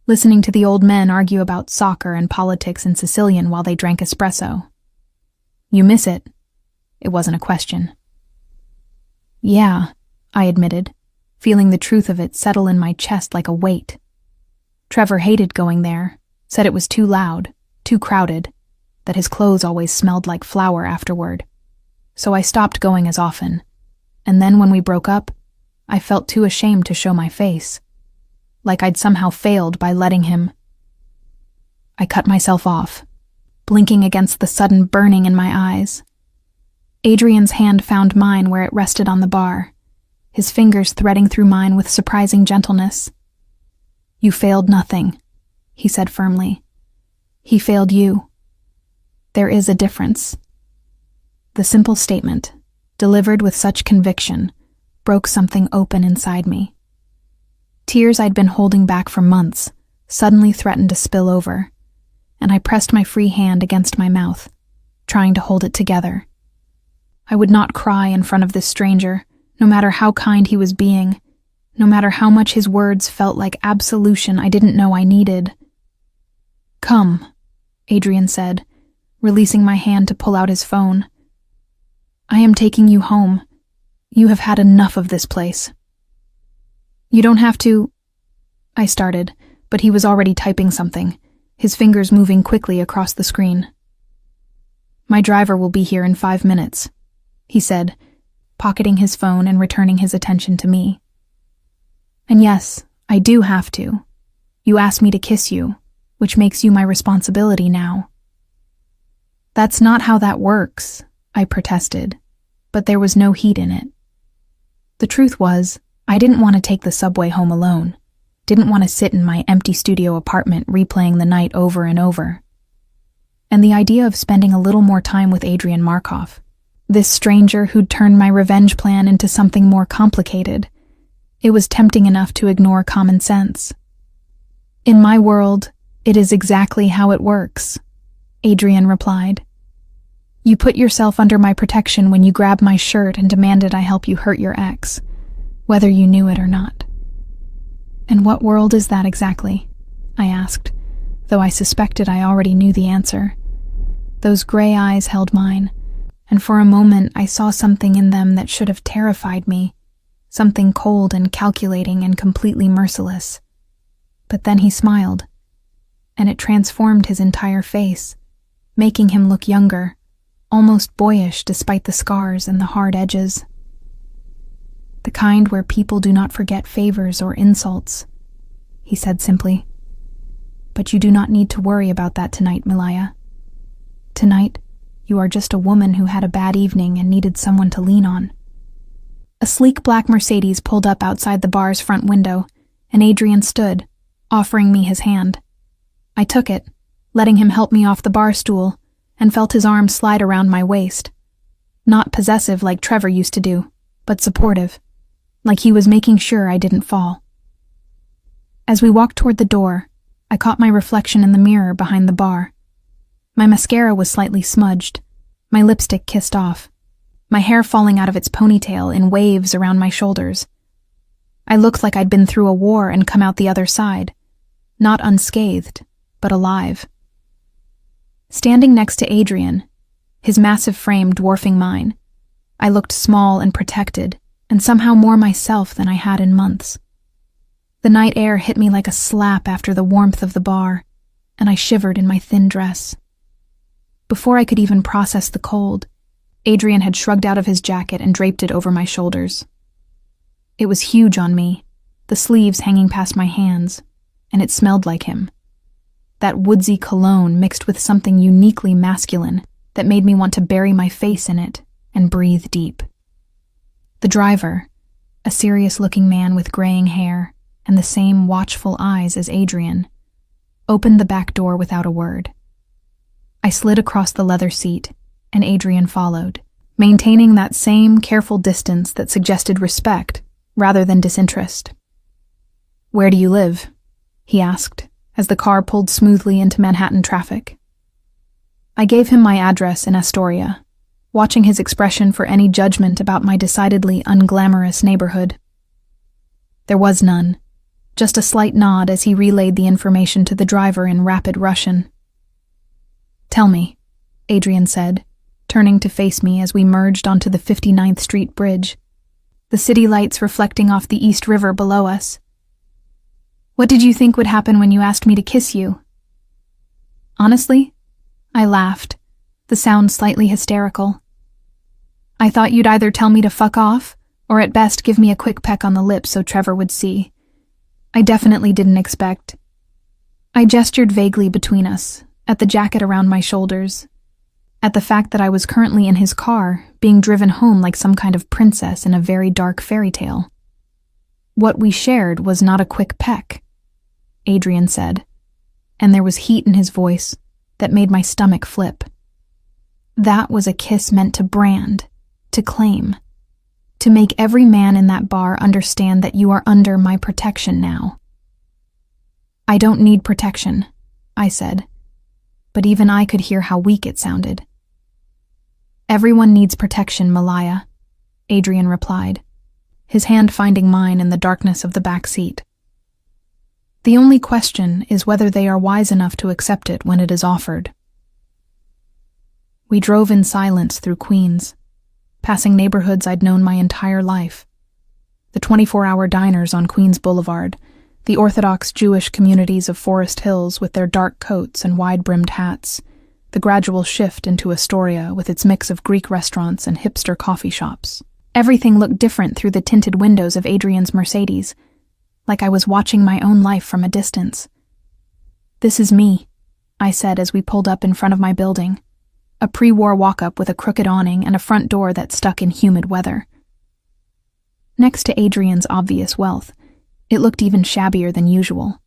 listening to the old men argue about soccer and politics in Sicilian while they drank espresso. You miss it? It wasn't a question. Yeah, I admitted, feeling the truth of it settle in my chest like a weight. Trevor hated going there, said it was too loud, too crowded, that his clothes always smelled like flour afterward. So I stopped going as often, and then when we broke up, I felt too ashamed to show my face, like I'd somehow failed by letting him. I cut myself off, blinking against the sudden burning in my eyes. Adrian's hand found mine where it rested on the bar, his fingers threading through mine with surprising gentleness. You failed nothing, he said firmly. He failed you. There is a difference. The simple statement, delivered with such conviction, broke something open inside me. Tears I'd been holding back for months suddenly threatened to spill over, and I pressed my free hand against my mouth, trying to hold it together. I would not cry in front of this stranger, no matter how kind he was being, no matter how much his words felt like absolution I didn't know I needed. Come, Adrian said, releasing my hand to pull out his phone. I am taking you home. You have had enough of this place. You don't have to... I started, but he was already typing something, his fingers moving quickly across the screen. My driver will be here in 5 minutes, he said, pocketing his phone and returning his attention to me. And yes, I do have to. You asked me to kiss you, which makes you my responsibility now. That's not how that works, I protested, but there was no heat in it. The truth was, I didn't want to take the subway home alone, didn't want to sit in my empty studio apartment replaying the night over and over. And the idea of spending a little more time with Adrian Markov, this stranger who'd turned my revenge plan into something more complicated, it was tempting enough to ignore common sense. In my world, it is exactly how it works, Adrian replied. You put yourself under my protection when you grabbed my shirt and demanded I help you hurt your ex, whether you knew it or not. And what world is that exactly? I asked, though I suspected I already knew the answer. Those gray eyes held mine, and for a moment I saw something in them that should have terrified me, something cold and calculating and completely merciless. But then he smiled, and it transformed his entire face, making him look younger, almost boyish despite the scars and the hard edges. The kind where people do not forget favors or insults, he said simply. But you do not need to worry about that tonight, Malaya. Tonight, you are just a woman who had a bad evening and needed someone to lean on. A sleek black Mercedes pulled up outside the bar's front window, and Adrian stood, offering me his hand. I took it, letting him help me off the bar stool, and felt his arm slide around my waist. Not possessive like Trevor used to do, but supportive, like he was making sure I didn't fall. As we walked toward the door, I caught my reflection in the mirror behind the bar. My mascara was slightly smudged, my lipstick kissed off, my hair falling out of its ponytail in waves around my shoulders. I looked like I'd been through a war and come out the other side, not unscathed, but alive. Standing next to Adrian, his massive frame dwarfing mine, I looked small and protected, and somehow more myself than I had in months. The night air hit me like a slap after the warmth of the bar, and I shivered in my thin dress. Before I could even process the cold, Adrian had shrugged out of his jacket and draped it over my shoulders. It was huge on me, the sleeves hanging past my hands, and it smelled like him. That woodsy cologne mixed with something uniquely masculine that made me want to bury my face in it and breathe deep. The driver, a serious-looking man with graying hair and the same watchful eyes as Adrian, opened the back door without a word. I slid across the leather seat, and Adrian followed, maintaining that same careful distance that suggested respect rather than disinterest. "Where do you live?" he asked, as the car pulled smoothly into Manhattan traffic. I gave him my address in Astoria, watching his expression for any judgment about my decidedly unglamorous neighborhood. There was none, just a slight nod as he relayed the information to the driver in rapid Russian. "Tell me," Adrian said, turning to face me as we merged onto the 59th Street Bridge, the city lights reflecting off the East River below us. "What did you think would happen when you asked me to kiss you?" "Honestly?" I laughed, the sound slightly hysterical. "I thought you'd either tell me to fuck off, or at best give me a quick peck on the lips so Trevor would see. I definitely didn't expect." I gestured vaguely between us, at the jacket around my shoulders, at the fact that I was currently in his car, being driven home like some kind of princess in a very dark fairy tale. "What we shared was not a quick peck," Adrian said, and there was heat in his voice that made my stomach flip. "That was a kiss meant to brand, to claim, to make every man in that bar understand that you are under my protection now." "I don't need protection," I said, but even I could hear how weak it sounded. "Everyone needs protection, Malaya," Adrian replied, his hand finding mine in the darkness of the back seat. "The only question is whether they are wise enough to accept it when it is offered." We drove in silence through Queens, passing neighborhoods I'd known my entire life. The 24-hour diners on Queens Boulevard, the Orthodox Jewish communities of Forest Hills with their dark coats and wide-brimmed hats, the gradual shift into Astoria with its mix of Greek restaurants and hipster coffee shops. Everything looked different through the tinted windows of Adrian's Mercedes, like I was watching my own life from a distance. "This is me," I said as we pulled up in front of my building, a pre-war walk-up with a crooked awning and a front door that stuck in humid weather. Next to Adrian's obvious wealth, it looked even shabbier than usual,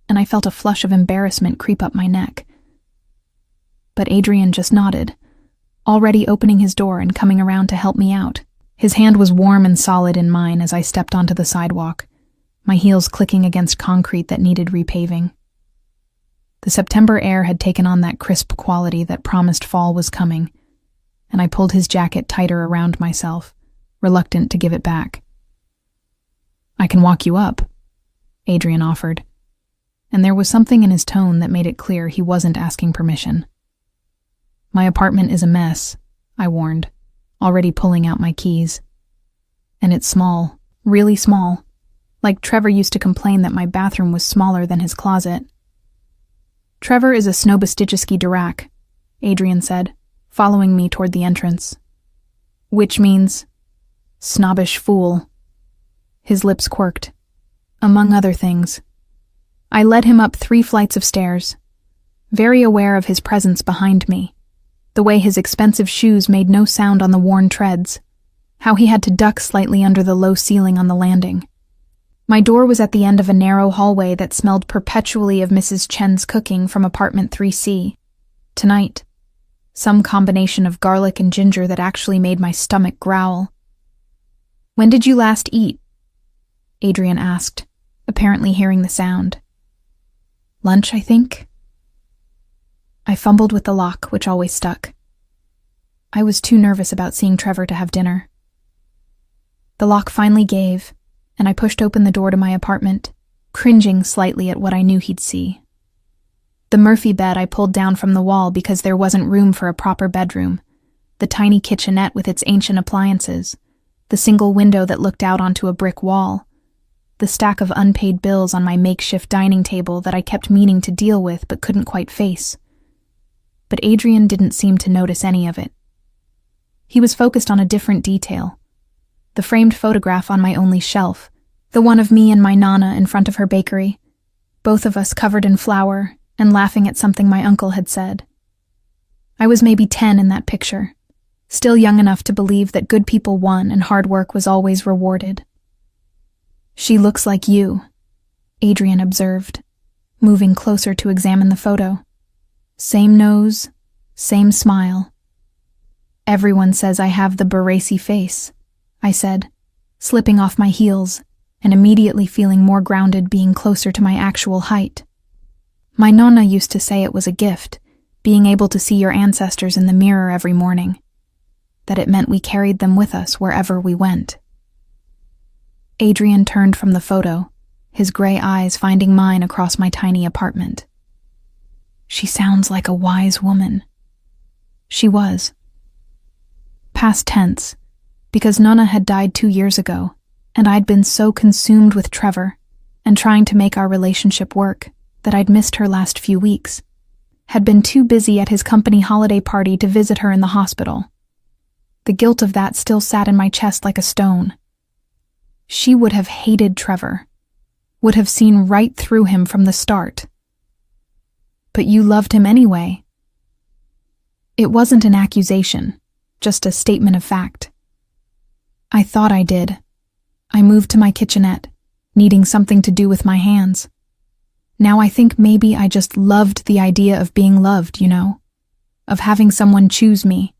and I felt a flush of embarrassment creep up my neck. But Adrian just nodded, already opening his door and coming around to help me out. His hand was warm and solid in mine as I stepped onto the sidewalk, my heels clicking against concrete that needed repaving. The September air had taken on that crisp quality that promised fall was coming, and I pulled his jacket tighter around myself, reluctant to give it back. "I can walk you up," Adrian offered, and there was something in his tone that made it clear he wasn't asking permission. "My apartment is a mess," I warned, already pulling out my keys. "And it's small, really small, like Trevor used to complain that my bathroom was smaller than his closet." "Trevor is a Snobistический Durak," Adrian said, following me toward the entrance. "Which means snobbish fool." His lips quirked. Among other things. I led him up 3 flights of stairs, very aware of his presence behind me, the way his expensive shoes made no sound on the worn treads, how he had to duck slightly under the low ceiling on the landing. My door was at the end of a narrow hallway that smelled perpetually of Mrs. Chen's cooking from apartment 3C. Tonight, some combination of garlic and ginger that actually made my stomach growl. "When did you last eat?" Adrian asked, apparently hearing the sound. "Lunch, I think." I fumbled with the lock, which always stuck. I was too nervous about seeing Trevor to have dinner. The lock finally gave, and I pushed open the door to my apartment, cringing slightly at what I knew he'd see. The Murphy bed I pulled down from the wall because there wasn't room for a proper bedroom, the tiny kitchenette with its ancient appliances, the single window that looked out onto a brick wall, the stack of unpaid bills on my makeshift dining table that I kept meaning to deal with but couldn't quite face. But Adrian didn't seem to notice any of it. He was focused on a different detail. The framed photograph on my only shelf, the one of me and my Nana in front of her bakery, both of us covered in flour and laughing at something my uncle had said. I was maybe 10 in that picture, still young enough to believe that good people won and hard work was always rewarded. "She looks like you," Adrian observed, moving closer to examine the photo. "Same nose, same smile." "Everyone says I have the Baresi face," I said, slipping off my heels and immediately feeling more grounded being closer to my actual height. "My nonna used to say it was a gift, being able to see your ancestors in the mirror every morning, that it meant we carried them with us wherever we went." Adrian turned from the photo, his gray eyes finding mine across my tiny apartment. "She sounds like a wise woman." She was. Past tense, because Nonna had died 2 years ago, and I'd been so consumed with Trevor and trying to make our relationship work that I'd missed her last few weeks. Had been too busy at his company holiday party to visit her in the hospital. The guilt of that still sat in my chest like a stone. She would have hated Trevor, would have seen right through him from the start. "But you loved him anyway." It wasn't an accusation, just a statement of fact. I thought I did. I moved to my kitchenette, needing something to do with my hands. Now I think maybe I just loved the idea of being loved, of having someone choose me,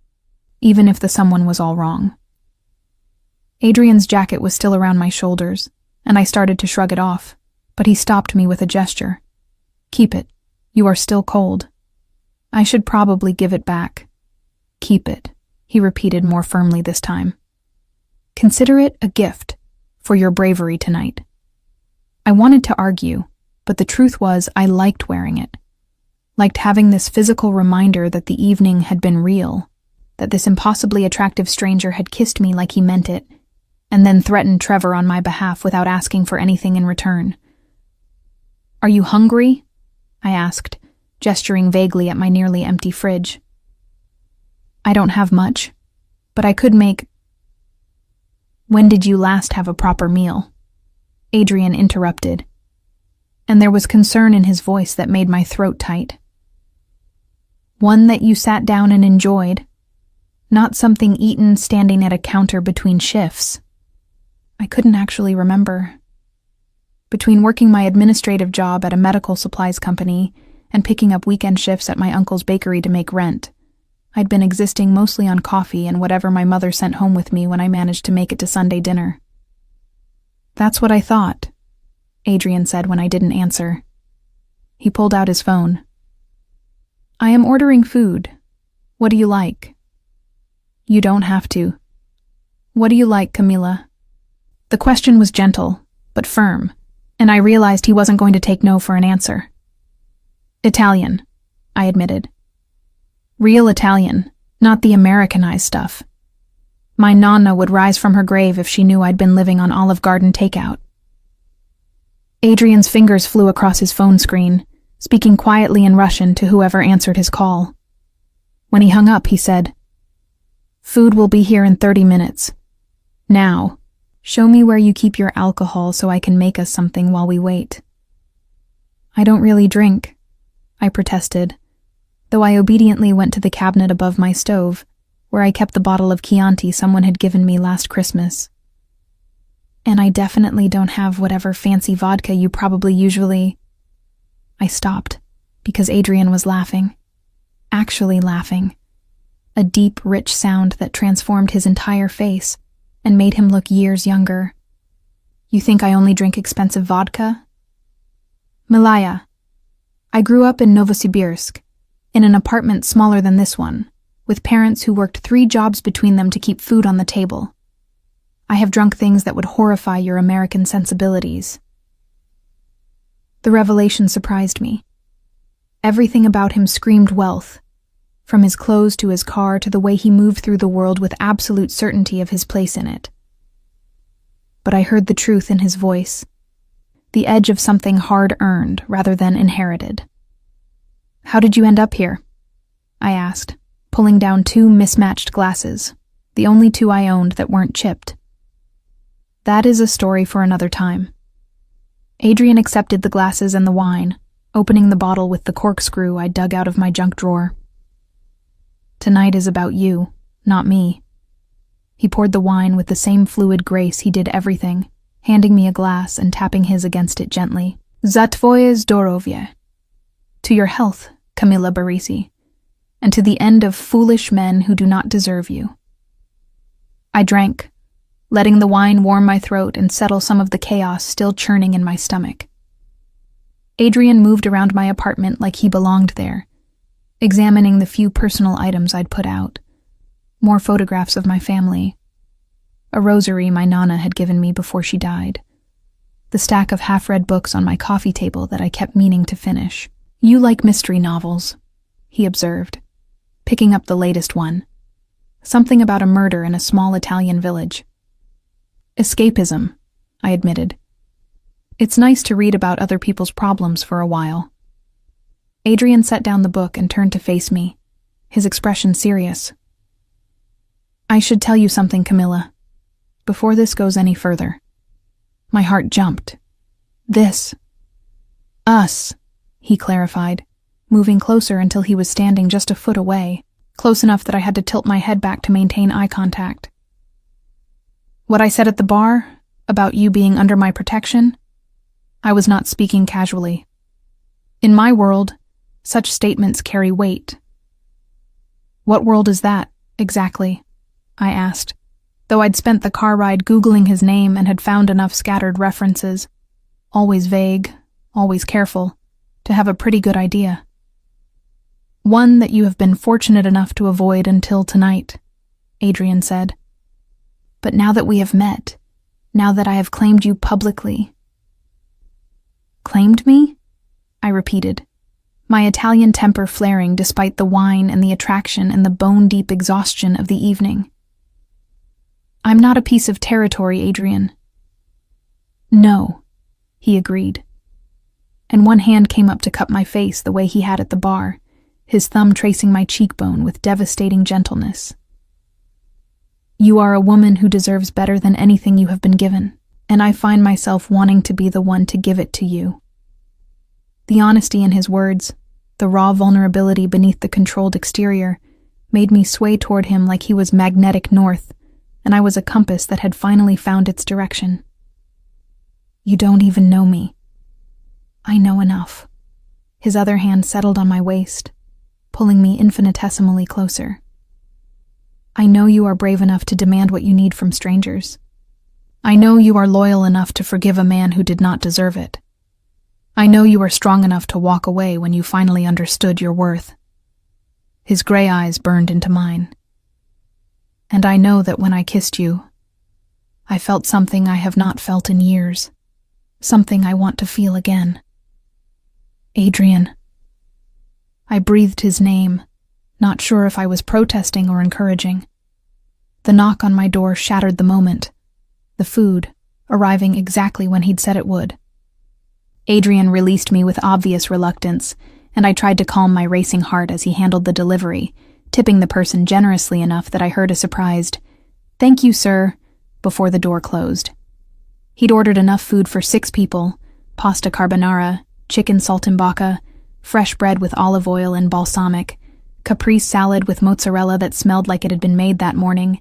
even if the someone was all wrong. Adrian's jacket was still around my shoulders, and I started to shrug it off, but he stopped me with a gesture. "Keep it. You are still cold." I should probably give it back. "Keep it," he repeated more firmly this time. "Consider it a gift for your bravery tonight." I wanted to argue, but the truth was I liked wearing it. Liked having this physical reminder that the evening had been real, that this impossibly attractive stranger had kissed me like he meant it, and then threatened Trevor on my behalf without asking for anything in return. "Are you hungry?" I asked, gesturing vaguely at my nearly empty fridge. "I don't have much, but I could make—" "When did you last have a proper meal?" Adrian interrupted, and there was concern in his voice that made my throat tight. "One that you sat down and enjoyed, not something eaten standing at a counter between shifts." I couldn't actually remember. Between working my administrative job at a medical supplies company and picking up weekend shifts at my uncle's bakery to make rent, I'd been existing mostly on coffee and whatever my mother sent home with me when I managed to make it to Sunday dinner. "That's what I thought," Adrian said when I didn't answer. He pulled out his phone. "I am ordering food. What do you like?" "You don't have to." "What do you like, Camila?" The question was gentle, but firm, and I realized he wasn't going to take no for an answer. "Italian," I admitted. Real Italian, not the Americanized stuff. My nonna would rise from her grave if she knew I'd been living on Olive Garden takeout. Adrian's fingers flew across his phone screen, speaking quietly in Russian to whoever answered his call. When he hung up, he said, "Food will be here in 30 minutes. Now, show me where you keep your alcohol so I can make us something while we wait." "I don't really drink," I protested, though I obediently went to the cabinet above my stove, where I kept the bottle of Chianti someone had given me last Christmas. "And I definitely don't have whatever fancy vodka you probably usually—" I stopped, because Adrian was laughing. Actually laughing. A deep, rich sound that transformed his entire face and made him look years younger. "You think I only drink expensive vodka?" "Milaya. I grew up in Novosibirsk, in an apartment smaller than this one, with parents who worked 3 jobs between them to keep food on the table. I have drunk things that would horrify your American sensibilities." The revelation surprised me. Everything about him screamed wealth, from his clothes to his car to the way he moved through the world with absolute certainty of his place in it. But I heard the truth in his voice, the edge of something hard-earned rather than inherited. "How did you end up here?" I asked, pulling down 2 mismatched glasses, the only two I owned that weren't chipped. That is a story for another time. Adrian accepted the glasses and the wine, opening the bottle with the corkscrew I dug out of my junk drawer. Tonight is about you, not me. He poured the wine with the same fluid grace he did everything, handing me a glass and tapping his against it gently. Za tvoje zdrowie. To your health, Camilla Barisi, and to the end of foolish men who do not deserve you. I drank, letting the wine warm my throat and settle some of the chaos still churning in my stomach. Adrian moved around my apartment like he belonged there, examining the few personal items I'd put out. More photographs of my family. A rosary my Nana had given me before she died. The stack of half-read books on my coffee table that I kept meaning to finish. You like mystery novels, he observed, picking up the latest one. Something about a murder in a small Italian village. Escapism, I admitted. It's nice to read about other people's problems for a while. Adrian set down the book and turned to face me, his expression serious. I should tell you something, Camilla, before this goes any further. My heart jumped. This. Us, he clarified, moving closer until he was standing just a foot away, close enough that I had to tilt my head back to maintain eye contact. What I said at the bar, about you being under my protection, I was not speaking casually. In my world, such statements carry weight. What world is that, exactly? I asked, though I'd spent the car ride Googling his name and had found enough scattered references, always vague, always careful, to have a pretty good idea. One that you have been fortunate enough to avoid until tonight, Adrian said. But now that we have met, now that I have claimed you publicly. Claimed me? I repeated, my Italian temper flaring despite the wine and the attraction and the bone-deep exhaustion of the evening. I'm not a piece of territory, Adrian. No, he agreed. And one hand came up to cup my face the way he had at the bar, his thumb tracing my cheekbone with devastating gentleness. You are a woman who deserves better than anything you have been given, and I find myself wanting to be the one to give it to you. The honesty in his words, the raw vulnerability beneath the controlled exterior, made me sway toward him like he was magnetic north, and I was a compass that had finally found its direction. You don't even know me. I know enough. His other hand settled on my waist, pulling me infinitesimally closer. I know you are brave enough to demand what you need from strangers. I know you are loyal enough to forgive a man who did not deserve it. I know you are strong enough to walk away when you finally understood your worth. His gray eyes burned into mine. And I know that when I kissed you, I felt something I have not felt in years, something I want to feel again. Adrian. I breathed his name, not sure if I was protesting or encouraging. The knock on my door shattered the moment, the food arriving exactly when he'd said it would. Adrian released me with obvious reluctance, and I tried to calm my racing heart as he handled the delivery, tipping the person generously enough that I heard a surprised, "Thank you, sir," before the door closed. He'd ordered enough food for 6 people, pasta carbonara, chicken saltimbocca, fresh bread with olive oil and balsamic, caprese salad with mozzarella that smelled like it had been made that morning,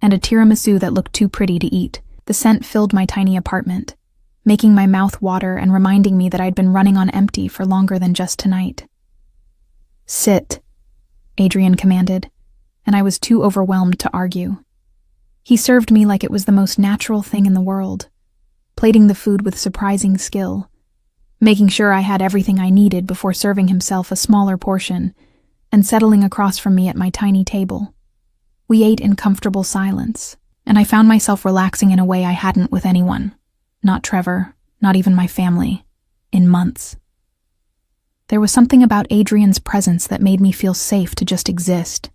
and a tiramisu that looked too pretty to eat. The scent filled my tiny apartment, making my mouth water and reminding me that I'd been running on empty for longer than just tonight. Sit, Adrian commanded, and I was too overwhelmed to argue. He served me like it was the most natural thing in the world, plating the food with surprising skill, making sure I had everything I needed before serving himself a smaller portion, and settling across from me at my tiny table. We ate in comfortable silence, and I found myself relaxing in a way I hadn't with anyone, not Trevor, not even my family, in months. There was something about Adrian's presence that made me feel safe to just exist,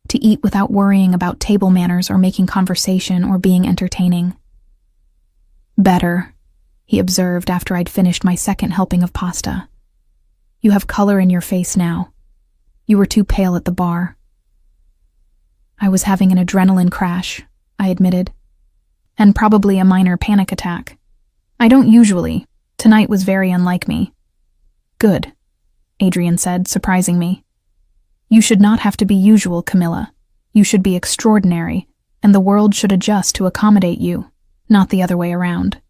to eat without worrying about table manners or making conversation or being entertaining. Better, he observed after I'd finished my second helping of pasta. You have color in your face now. You were too pale at the bar. I was having an adrenaline crash, I admitted, and probably a minor panic attack. I don't usually. Tonight was very unlike me. Good, Adrian said, surprising me. You should not have to be usual, Camilla. You should be extraordinary, and the world should adjust to accommodate you, not the other way around.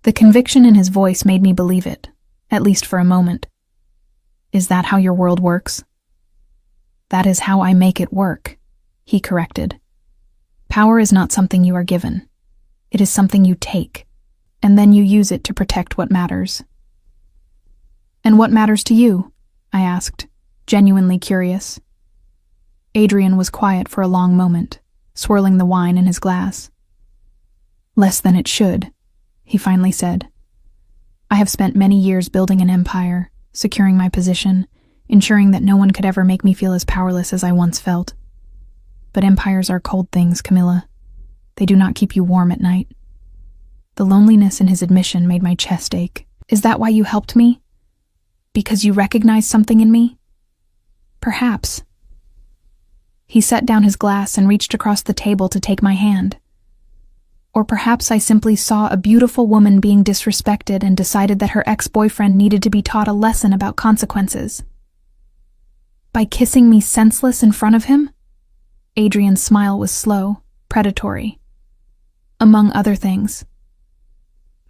The conviction in his voice made me believe it, at least for a moment. Is that how your world works? That is how I make it work, he corrected. Power is not something you are given. It is something you take, and then you use it to protect what matters. And what matters to you? I asked, genuinely curious. Adrian was quiet for a long moment, swirling the wine in his glass. Less than it should, he finally said. I have spent many years building an empire, securing my position, ensuring that no one could ever make me feel as powerless as I once felt. But empires are cold things, Camilla. They do not keep you warm at night. The loneliness in his admission made my chest ache. Is that why you helped me? Because you recognized something in me? Perhaps. He set down his glass and reached across the table to take my hand. Or perhaps I simply saw a beautiful woman being disrespected and decided that her ex-boyfriend needed to be taught a lesson about consequences. By kissing me senseless in front of him? Adrian's smile was slow, predatory. Among other things.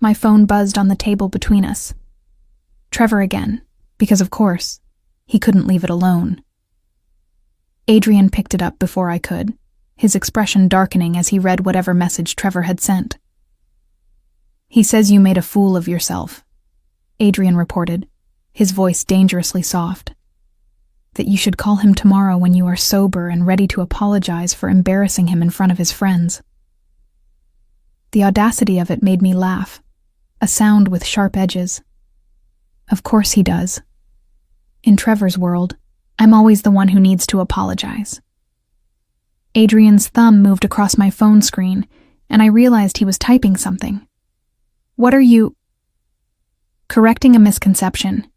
My phone buzzed on the table between us. Trevor again, because of course, he couldn't leave it alone. Adrian picked it up before I could, his expression darkening as he read whatever message Trevor had sent. He says you made a fool of yourself, Adrian reported, his voice dangerously soft. That you should call him tomorrow when you are sober and ready to apologize for embarrassing him in front of his friends. The audacity of it made me laugh, a sound with sharp edges. Of course he does. In Trevor's world, I'm always the one who needs to apologize. Adrian's thumb moved across my phone screen, and I realized he was typing something. What are you... Correcting a misconception,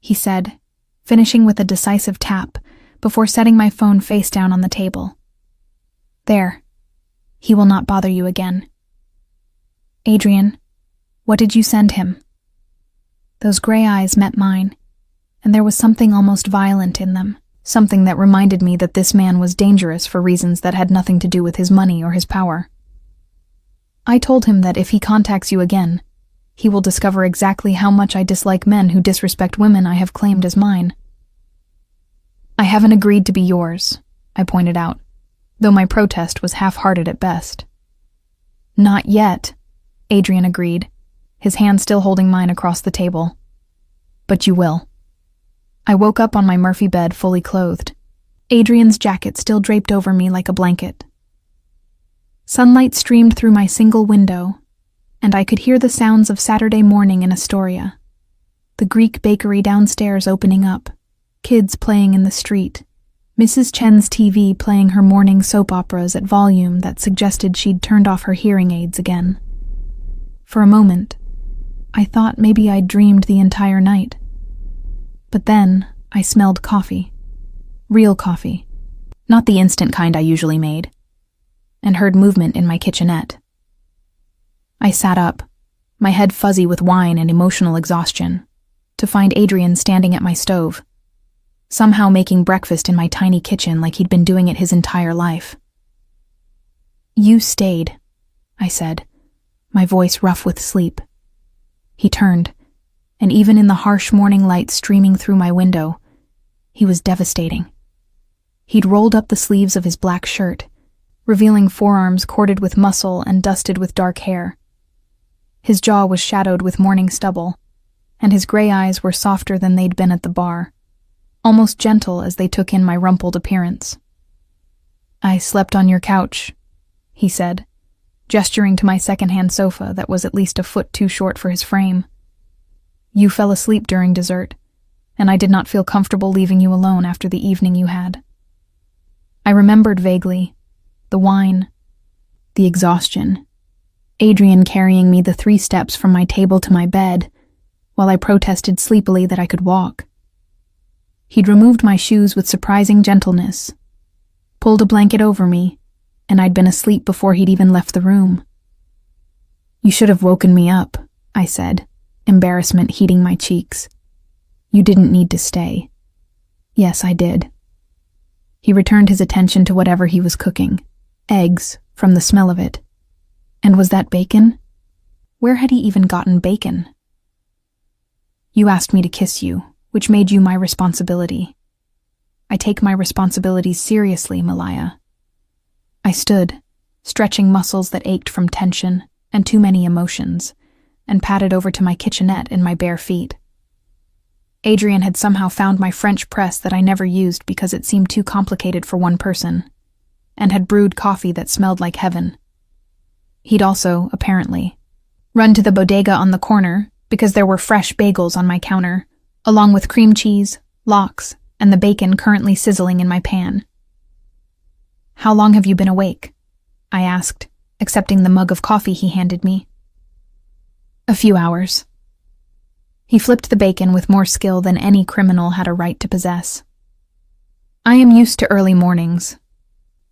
he said, finishing with a decisive tap before setting my phone face down on the table. There. He will not bother you again. Adrian, what did you send him? Those gray eyes met mine, and there was something almost violent in them, something that reminded me that this man was dangerous for reasons that had nothing to do with his money or his power. I told him that if he contacts you again, he will discover exactly how much I dislike men who disrespect women I have claimed as mine. I haven't agreed to be yours, I pointed out, though my protest was half-hearted at best. Not yet, Adrian agreed, his hand still holding mine across the table. But you will. I woke up on my Murphy bed fully clothed, Adrian's jacket still draped over me like a blanket. Sunlight streamed through my single window, and I could hear the sounds of Saturday morning in Astoria. The Greek bakery downstairs opening up, kids playing in the street, Mrs. Chen's TV playing her morning soap operas at volume that suggested she'd turned off her hearing aids again. For a moment, I thought maybe I'd dreamed the entire night. But then I smelled coffee. Real coffee. Not the instant kind I usually made. And heard movement in my kitchenette. I sat up, my head fuzzy with wine and emotional exhaustion, to find Adrian standing at my stove, somehow making breakfast in my tiny kitchen like he'd been doing it his entire life. You stayed, I said, my voice rough with sleep. He turned, and even in the harsh morning light streaming through my window, he was devastating. He'd rolled up the sleeves of his black shirt, revealing forearms corded with muscle and dusted with dark hair. His jaw was shadowed with morning stubble, and his gray eyes were softer than they'd been at the bar, almost gentle as they took in my rumpled appearance. I slept on your couch, he said, gesturing to my second-hand sofa that was at least a foot too short for his frame. You fell asleep during dessert, and I did not feel comfortable leaving you alone after the evening you had. I remembered vaguely, the wine, the exhaustion, Adrian carrying me the 3 steps from my table to my bed, while I protested sleepily that I could walk. He'd removed my shoes with surprising gentleness, pulled a blanket over me, and I'd been asleep before he'd even left the room. "You should have woken me up," I said, embarrassment heating my cheeks. "You didn't need to stay." "Yes, I did." He returned his attention to whatever he was cooking. Eggs, from the smell of it. And was that bacon? Where had he even gotten bacon? "You asked me to kiss you, which made you my responsibility. I take my responsibilities seriously, Malaya." I stood, stretching muscles that ached from tension and too many emotions, and padded over to my kitchenette in my bare feet. Adrian had somehow found my French press that I never used because it seemed too complicated for one person, and had brewed coffee that smelled like heaven. He'd also, apparently, run to the bodega on the corner because there were fresh bagels on my counter, along with cream cheese, lox, and the bacon currently sizzling in my pan. "How long have you been awake?" I asked, accepting the mug of coffee he handed me. "A few hours." He flipped the bacon with more skill than any criminal had a right to possess. "I am used to early mornings,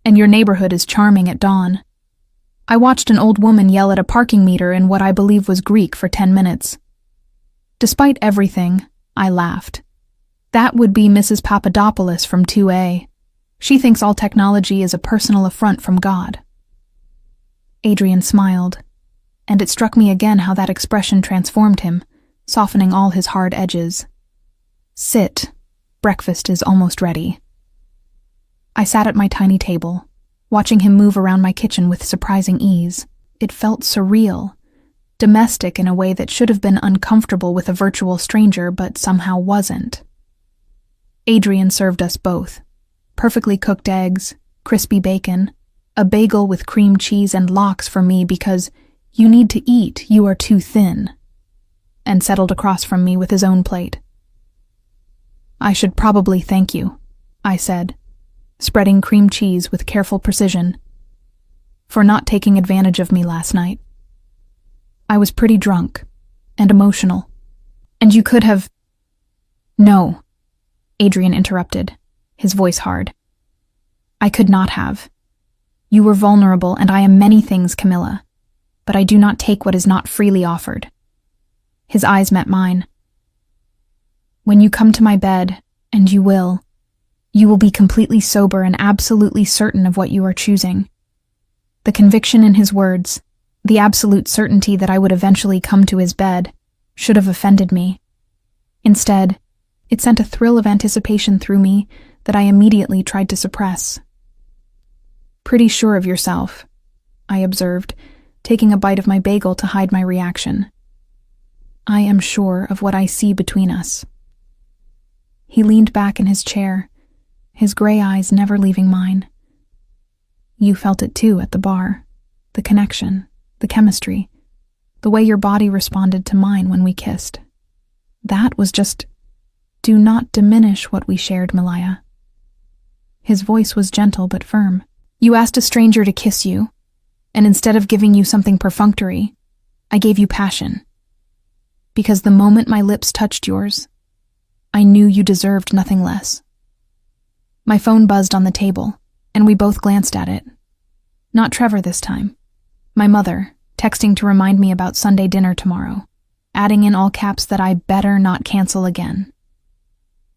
and your neighborhood is charming at dawn. I watched an old woman yell at a parking meter in what I believe was Greek for 10 minutes. Despite everything, I laughed. That would be Mrs. Papadopoulos from 2A. She thinks all technology is a personal affront from God." Adrian smiled, and it struck me again how that expression transformed him, softening all his hard edges. "Sit. Breakfast is almost ready." I sat at my tiny table, watching him move around my kitchen with surprising ease. It felt surreal, domestic in a way that should have been uncomfortable with a virtual stranger but somehow wasn't. Adrian served us both. Perfectly cooked eggs, crispy bacon, a bagel with cream cheese and lox for me because "you need to eat, you are too thin," and settled across from me with his own plate. "I should probably thank you," I said, spreading cream cheese with careful precision, "for not taking advantage of me last night. I was pretty drunk and emotional, and you could have—" "No," Adrian interrupted, his voice hard. "I could not have. You were vulnerable, and I am many things, Camilla, but I do not take what is not freely offered." His eyes met mine. "When you come to my bed, and you will be completely sober and absolutely certain of what you are choosing." The conviction in his words, the absolute certainty that I would eventually come to his bed, should have offended me. Instead, it sent a thrill of anticipation through me that I immediately tried to suppress. "Pretty sure of yourself," I observed, taking a bite of my bagel to hide my reaction. "I am sure of what I see between us." He leaned back in his chair, his gray eyes never leaving mine. "You felt it too at the bar. The connection, the chemistry, the way your body responded to mine when we kissed. That was just... Do not diminish what we shared, Malaya." His voice was gentle but firm. "You asked a stranger to kiss you, and instead of giving you something perfunctory, I gave you passion. Because the moment my lips touched yours, I knew you deserved nothing less." My phone buzzed on the table, and we both glanced at it. Not Trevor this time. My mother, texting to remind me about Sunday dinner tomorrow, adding in all caps that I better not cancel again.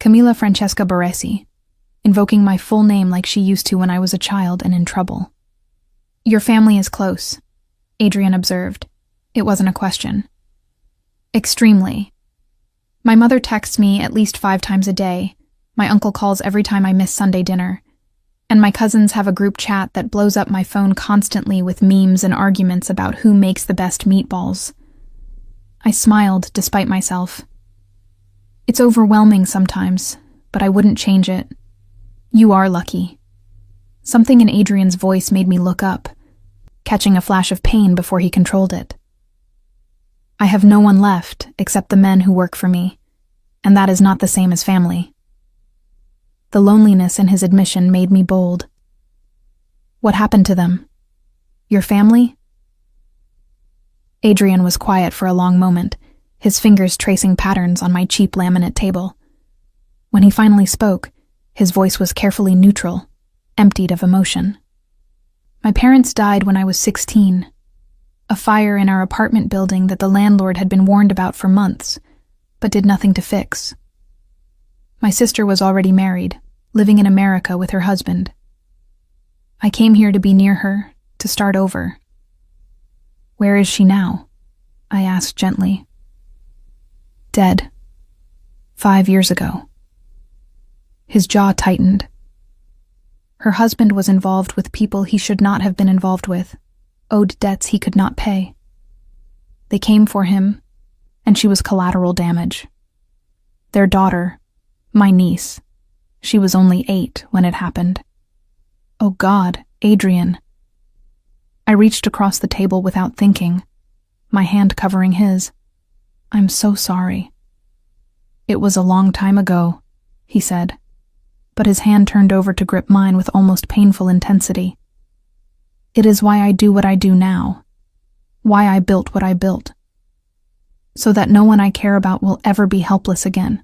Camilla Francesca Baresi, invoking my full name like she used to when I was a child and in trouble. "Your family is close," Adrian observed. It wasn't a question. "Extremely. My mother texts me at least 5 times a day. My uncle calls every time I miss Sunday dinner. And my cousins have a group chat that blows up my phone constantly with memes and arguments about who makes the best meatballs." I smiled despite myself. "It's overwhelming sometimes, but I wouldn't change it. You are lucky." Something in Adrian's voice made me look up, catching a flash of pain before he controlled it. "I have no one left except the men who work for me, and that is not the same as family." The loneliness in his admission made me bold. "What happened to them? Your family?" Adrian was quiet for a long moment, his fingers tracing patterns on my cheap laminate table. When he finally spoke, his voice was carefully neutral, emptied of emotion. My parents died when I was 16. A fire in our apartment building that the landlord had been warned about for months, but did nothing to fix. My sister was already married, living in America with her husband. I came here to be near her, to start over. Where is she now? I asked gently. Dead. 5 years ago. His jaw tightened. Her husband was involved with people he should not have been involved with, owed debts he could not pay. They came for him, and she was collateral damage. Their daughter, my niece, she was only 8 when it happened. Oh God, Adrian. I reached across the table without thinking, my hand covering his. I'm so sorry. It was a long time ago, he said, but his hand turned over to grip mine with almost painful intensity. It is why I do what I do now, why I built what I built, so that no one I care about will ever be helpless again,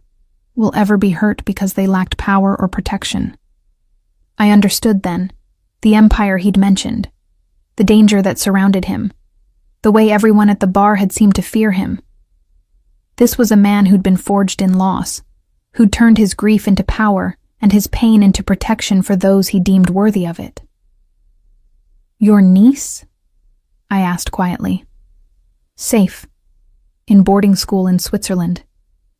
will ever be hurt because they lacked power or protection. I understood then, the empire he'd mentioned, the danger that surrounded him, the way everyone at the bar had seemed to fear him. This was a man who'd been forged in loss, who'd turned his grief into power and his pain into protection for those he deemed worthy of it. Your niece? I asked quietly. Safe. In boarding school in Switzerland,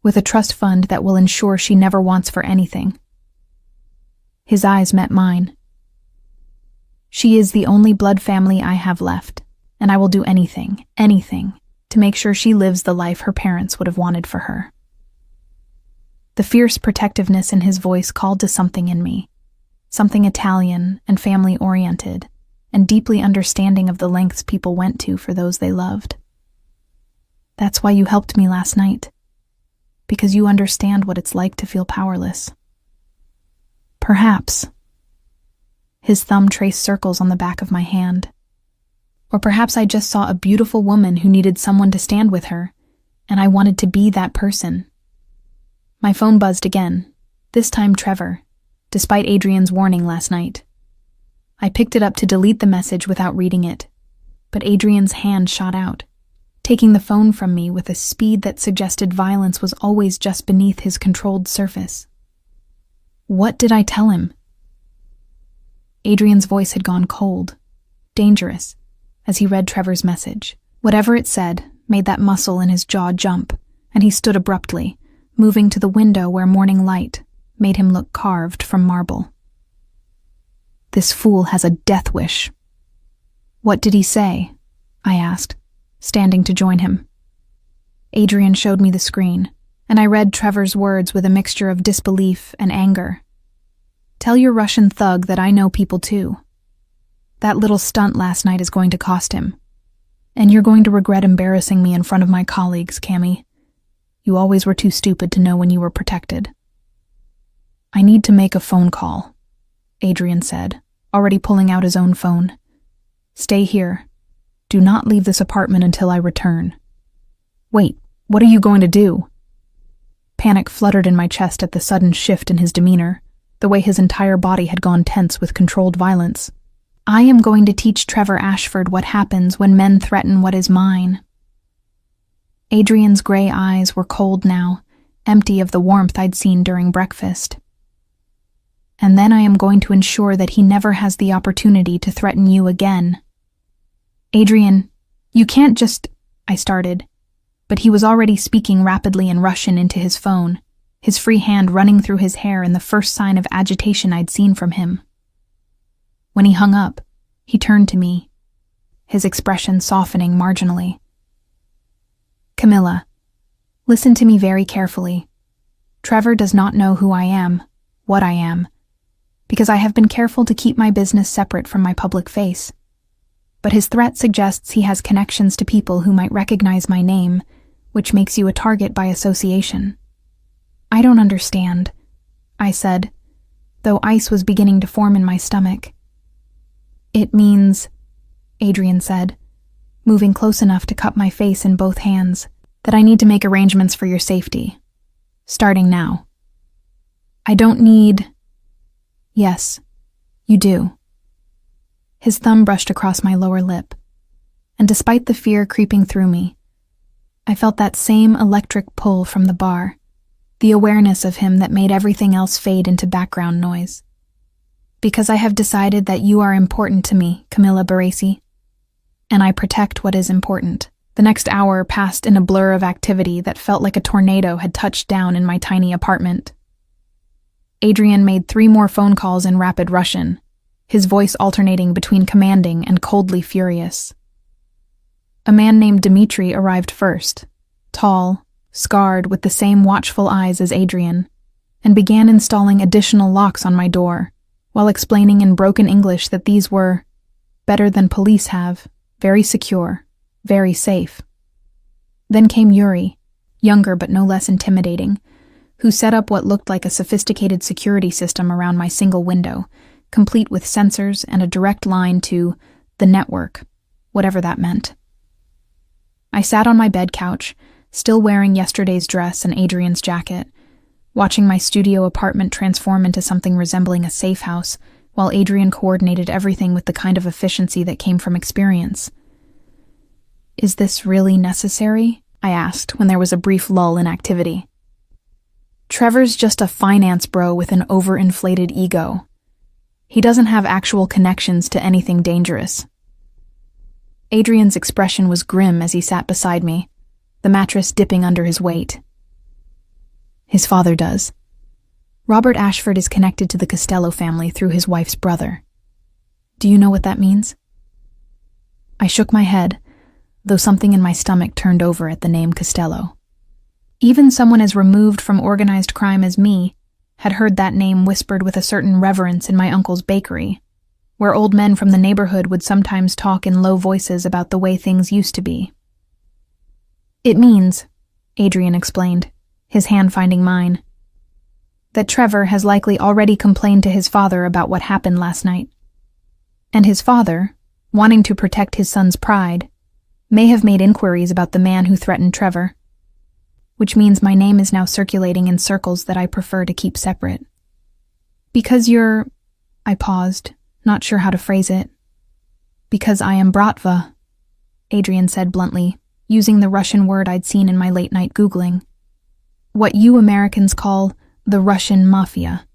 with a trust fund that will ensure she never wants for anything. His eyes met mine. She is the only blood family I have left, and I will do anything, to make sure she lives the life her parents would have wanted for her. The fierce protectiveness in his voice called to something in me, something Italian and family-oriented, and deeply understanding of the lengths people went to for those they loved. That's why you helped me last night, because you understand what it's like to feel powerless. Perhaps. His thumb traced circles on the back of my hand. Or perhaps I just saw a beautiful woman who needed someone to stand with her, and I wanted to be that person. My phone buzzed again, this time Trevor, despite Adrian's warning last night. I picked it up to delete the message without reading it, but Adrian's hand shot out, taking the phone from me with a speed that suggested violence was always just beneath his controlled surface. What did I tell him? Adrian's voice had gone cold, dangerous, as he read Trevor's message. Whatever it said made that muscle in his jaw jump, and he stood abruptly, moving to the window where morning light made him look carved from marble. This fool has a death wish. What did he say? I asked, standing to join him. Adrian showed me the screen, and I read Trevor's words with a mixture of disbelief and anger. Tell your Russian thug that I know people too. That little stunt last night is going to cost him. And you're going to regret embarrassing me in front of my colleagues, Cammy. You always were too stupid to know when you were protected. I need to make a phone call, Adrian said, already pulling out his own phone. Stay here. Do not leave this apartment until I return. Wait, what are you going to do? Panic fluttered in my chest at the sudden shift in his demeanor, the way his entire body had gone tense with controlled violence. I am going to teach Trevor Ashford what happens when men threaten what is mine. Adrian's gray eyes were cold now, empty of the warmth I'd seen during breakfast. And then I am going to ensure that he never has the opportunity to threaten you again. Adrian, you can't just... I started, but he was already speaking rapidly in Russian into his phone, his free hand running through his hair in the first sign of agitation I'd seen from him. When he hung up, he turned to me, his expression softening marginally. Camilla, listen to me very carefully. Trevor does not know who I am, what I am, because I have been careful to keep my business separate from my public face. But his threat suggests he has connections to people who might recognize my name, which makes you a target by association. I don't understand, I said, though ice was beginning to form in my stomach. It means, Adrian said, moving close enough to cup my face in both hands, that I need to make arrangements for your safety. Starting now. I don't need... Yes, You do. His thumb brushed across my lower lip, and despite the fear creeping through me, I felt that same electric pull from the bar, the awareness of him that made everything else fade into background noise. Because I have decided that you are important to me, Camilla Baresi, and I protect what is important. The next hour passed in a blur of activity that felt like a tornado had touched down in my tiny apartment. Adrian made 3 more phone calls in rapid Russian, his voice alternating between commanding and coldly furious. A man named Dmitri arrived first, tall, scarred with the same watchful eyes as Adrian, and began installing additional locks on my door, while explaining in broken English that these were better than police have, very secure, very safe. Then came Yuri, younger but no less intimidating, who set up what looked like a sophisticated security system around my single window, complete with sensors and a direct line to the network, whatever that meant. I sat on my bed couch, still wearing yesterday's dress and Adrian's jacket, watching my studio apartment transform into something resembling a safe house, while Adrian coordinated everything with the kind of efficiency that came from experience. "Is this really necessary?" I asked when there was a brief lull in activity. "Trevor's just a finance bro with an overinflated ego. He doesn't have actual connections to anything dangerous." Adrian's expression was grim as he sat beside me, the mattress dipping under his weight. "His father does. Robert Ashford is connected to the Costello family through his wife's brother. Do you know what that means?" I shook my head, though something in my stomach turned over at the name Costello. Even someone as removed from organized crime as me had heard that name whispered with a certain reverence in my uncle's bakery, where old men from the neighborhood would sometimes talk in low voices about the way things used to be. "It means," Adrian explained, his hand finding mine, "that Trevor has likely already complained to his father about what happened last night. And his father, wanting to protect his son's pride, may have made inquiries about the man who threatened Trevor, which means my name is now circulating in circles that I prefer to keep separate. Because you're—" I paused, not sure how to phrase it. "Because I am Bratva," Adrian said bluntly, using the Russian word I'd seen in my late-night Googling. "What you Americans call the Russian Mafia.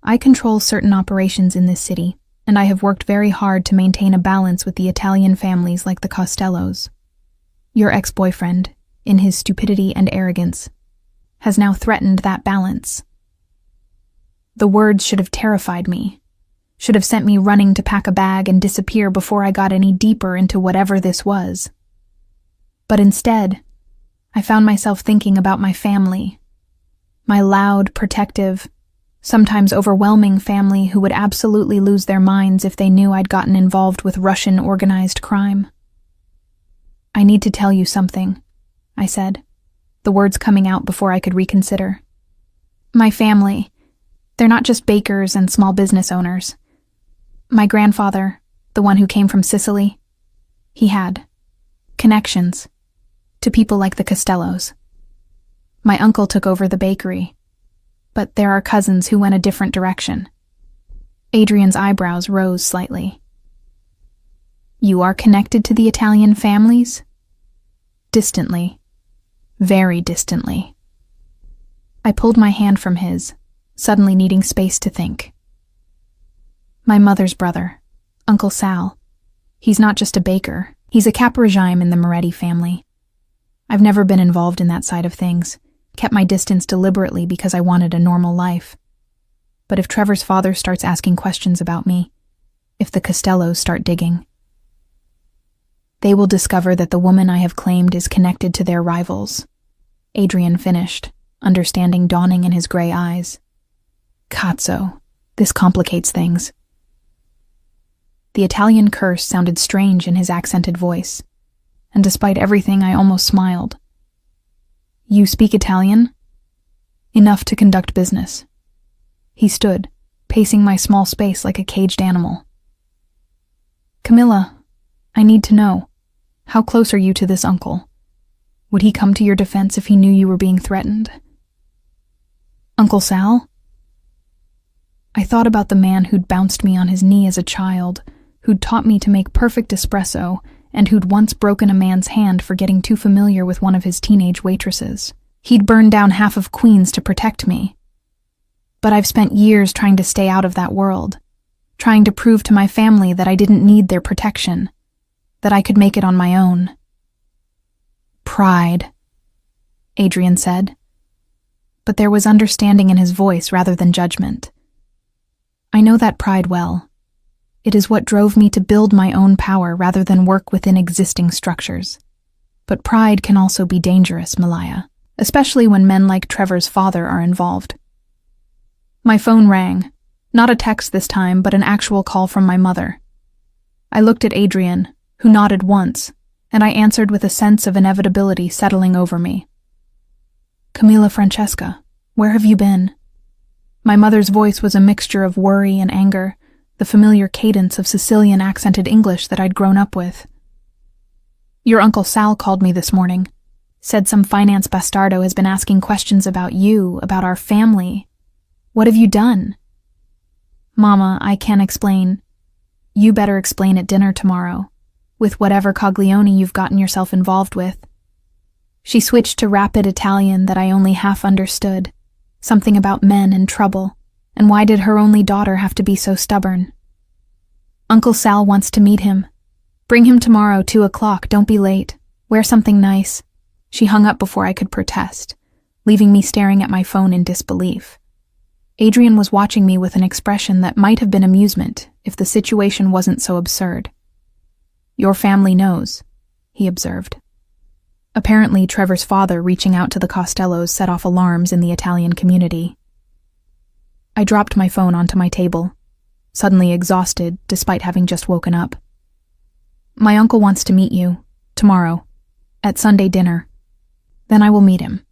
I control certain operations in this city, and I have worked very hard to maintain a balance with the Italian families like the Costellos. Your ex-boyfriend, in his stupidity and arrogance, has now threatened that balance." The words should have terrified me, should have sent me running to pack a bag and disappear before I got any deeper into whatever this was. But instead, I found myself thinking about my family, my loud, protective, sometimes overwhelming family who would absolutely lose their minds if they knew I'd gotten involved with Russian organized crime. "I need to tell you something," I said, the words coming out before I could reconsider. "My family, they're not just bakers and small business owners. My grandfather, the one who came from Sicily, he had connections to people like the Costellos. My uncle took over the bakery, but there are cousins who went a different direction." Adrian's eyebrows rose slightly. "You are connected to the Italian families?" "Distantly. Very distantly." I pulled my hand from his, suddenly needing space to think. "My mother's brother, Uncle Sal. He's not just a baker, he's a cap regime in the Moretti family. I've never been involved in that side of things, kept my distance deliberately because I wanted a normal life. But if Trevor's father starts asking questions about me, if the Costellos start digging, they will discover that the woman I have claimed is connected to their rivals," Adrian finished, understanding dawning in his gray eyes. "Cazzo, this complicates things." The Italian curse sounded strange in his accented voice, and despite everything I almost smiled. "You speak Italian?" "Enough to conduct business." He stood, pacing my small space like a caged animal. "Camilla, I need to know, how close are you to this uncle? Would he come to your defense if he knew you were being threatened?" "Uncle Sal?" I thought about the man who'd bounced me on his knee as a child, who'd taught me to make perfect espresso, and who'd once broken a man's hand for getting too familiar with one of his teenage waitresses. He'd burned down half of Queens to protect me. But I've spent years trying to stay out of that world, trying to prove to my family that I didn't need their protection, that I could make it on my own. Pride, Adrian said. But there was understanding in his voice rather than judgment. I know that pride well. It is what drove me to build my own power rather than work within existing structures. But pride can also be dangerous, Malaya, especially when men like Trevor's father are involved. My phone rang. Not a text this time, but an actual call from my mother. I looked at Adrian, who nodded once, and I answered with a sense of inevitability settling over me. Camilla Francesca, where have you been? My mother's voice was a mixture of worry and anger, the familiar cadence of Sicilian accented English that I'd grown up with. Your Uncle Sal called me this morning, said some finance bastardo has been asking questions about you, about our family. What have you done? Mama, I can't explain. You better explain at dinner tomorrow, with whatever coglione you've gotten yourself involved with. She switched to rapid Italian that I only half understood, something about men and trouble, and why did her only daughter have to be so stubborn? Uncle Sal wants to meet him. Bring him tomorrow, 2:00, don't be late. Wear something nice. She hung up before I could protest, leaving me staring at my phone in disbelief. Adrian was watching me with an expression that might have been amusement if the situation wasn't so absurd. Your family knows, he observed. Apparently, Trevor's father reaching out to the Costellos set off alarms in the Italian community. I dropped my phone onto my table, suddenly exhausted despite having just woken up. My uncle wants to meet you, tomorrow, at Sunday dinner. Then I will meet him.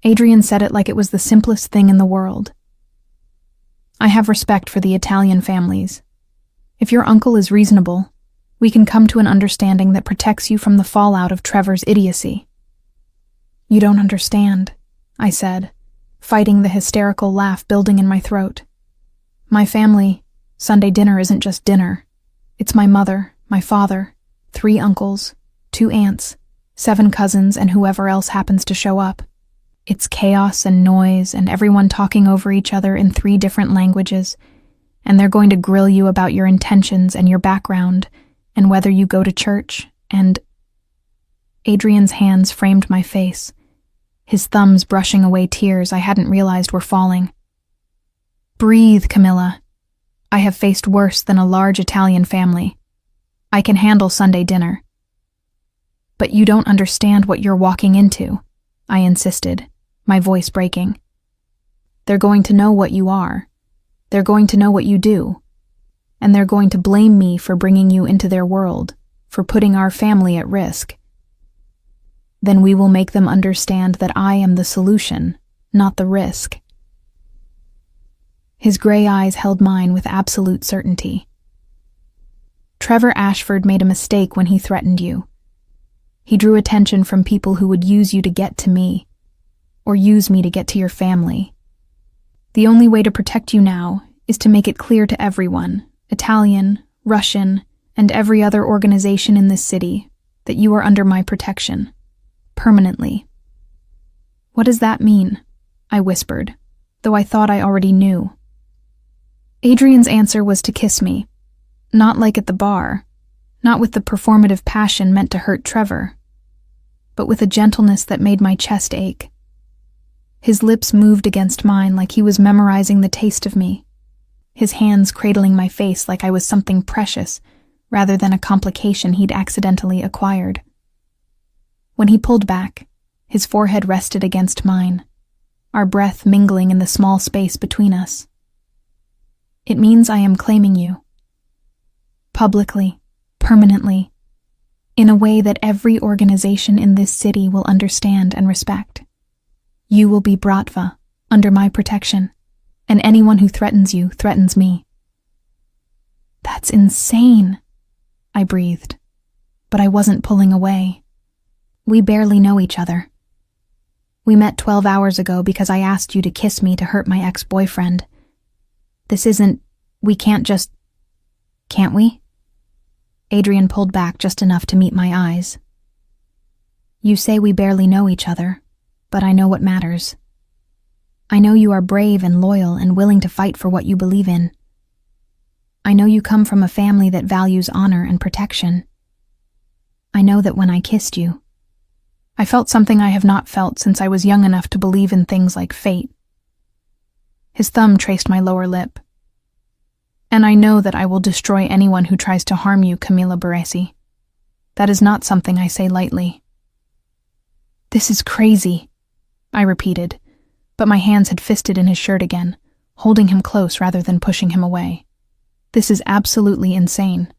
Adrian said it like it was the simplest thing in the world. I have respect for the Italian families. If your uncle is reasonable, we can come to an understanding that protects you from the fallout of Trevor's idiocy. You don't understand, I said, fighting the hysterical laugh building in my throat. My family, Sunday dinner isn't just dinner. It's my mother, my father, 3 uncles, 2 aunts, 7 cousins, and whoever else happens to show up. It's chaos and noise and everyone talking over each other in 3 different languages, and they're going to grill you about your intentions and your background and whether you go to church, and... Adrian's hands framed my face, his thumbs brushing away tears I hadn't realized were falling. Breathe, Camilla. I have faced worse than a large Italian family. I can handle Sunday dinner. But you don't understand what you're walking into, I insisted, my voice breaking. They're going to know what you are. They're going to know what you do. And they're going to blame me for bringing you into their world, for putting our family at risk. Then we will make them understand that I am the solution, not the risk. His gray eyes held mine with absolute certainty. Trevor Ashford made a mistake when he threatened you. He drew attention from people who would use you to get to me, or use me to get to your family. The only way to protect you now is to make it clear to everyone, Italian, Russian, and every other organization in this city, that you are under my protection, permanently. What does that mean? I whispered, though I thought I already knew. Adrian's answer was to kiss me, not like at the bar, not with the performative passion meant to hurt Trevor, but with a gentleness that made my chest ache. His lips moved against mine like he was memorizing the taste of me, his hands cradling my face like I was something precious rather than a complication he'd accidentally acquired. When he pulled back, his forehead rested against mine, our breath mingling in the small space between us. It means I am claiming you. Publicly, permanently, in a way that every organization in this city will understand and respect. You will be Bratva, under my protection, and anyone who threatens you threatens me. That's insane, I breathed, but I wasn't pulling away. We barely know each other. We met 12 hours ago because I asked you to kiss me to hurt my ex-boyfriend, We can't just... Can't we? Adrian pulled back just enough to meet my eyes. You say we barely know each other, but I know what matters. I know you are brave and loyal and willing to fight for what you believe in. I know you come from a family that values honor and protection. I know that when I kissed you, I felt something I have not felt since I was young enough to believe in things like fate. His thumb traced my lower lip. And I know that I will destroy anyone who tries to harm you, Camila Baresi. That is not something I say lightly. This is crazy, I repeated, but my hands had fisted in his shirt again, holding him close rather than pushing him away. This is absolutely insane.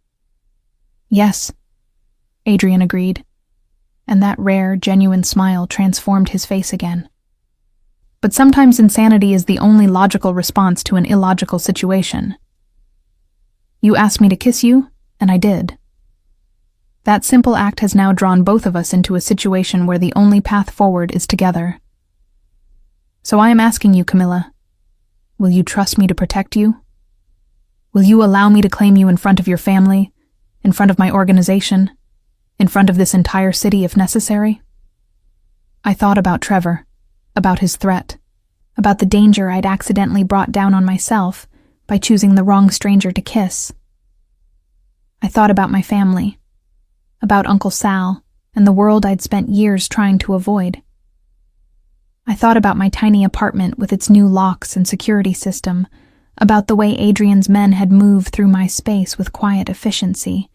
Yes, Adrian agreed, and that rare, genuine smile transformed his face again. But sometimes insanity is the only logical response to an illogical situation. You asked me to kiss you, and I did. That simple act has now drawn both of us into a situation where the only path forward is together. So I am asking you, Camila, will you trust me to protect you? Will you allow me to claim you in front of your family, in front of my organization, in front of this entire city if necessary? I thought about Trevor, about his threat, about the danger I'd accidentally brought down on myself by choosing the wrong stranger to kiss. I thought about my family, about Uncle Sal, and the world I'd spent years trying to avoid. I thought about my tiny apartment with its new locks and security system, about the way Adrian's men had moved through my space with quiet efficiency,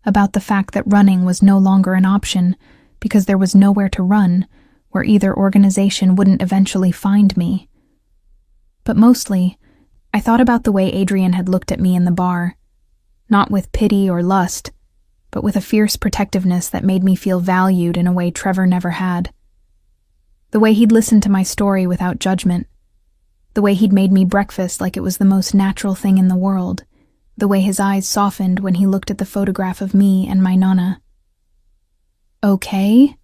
about the fact that running was no longer an option because there was nowhere to run where either organization wouldn't eventually find me. But mostly, I thought about the way Adrian had looked at me in the bar, not with pity or lust, but with a fierce protectiveness that made me feel valued in a way Trevor never had. The way he'd listened to my story without judgment, the way he'd made me breakfast like it was the most natural thing in the world, the way his eyes softened when he looked at the photograph of me and my nonna. Okay,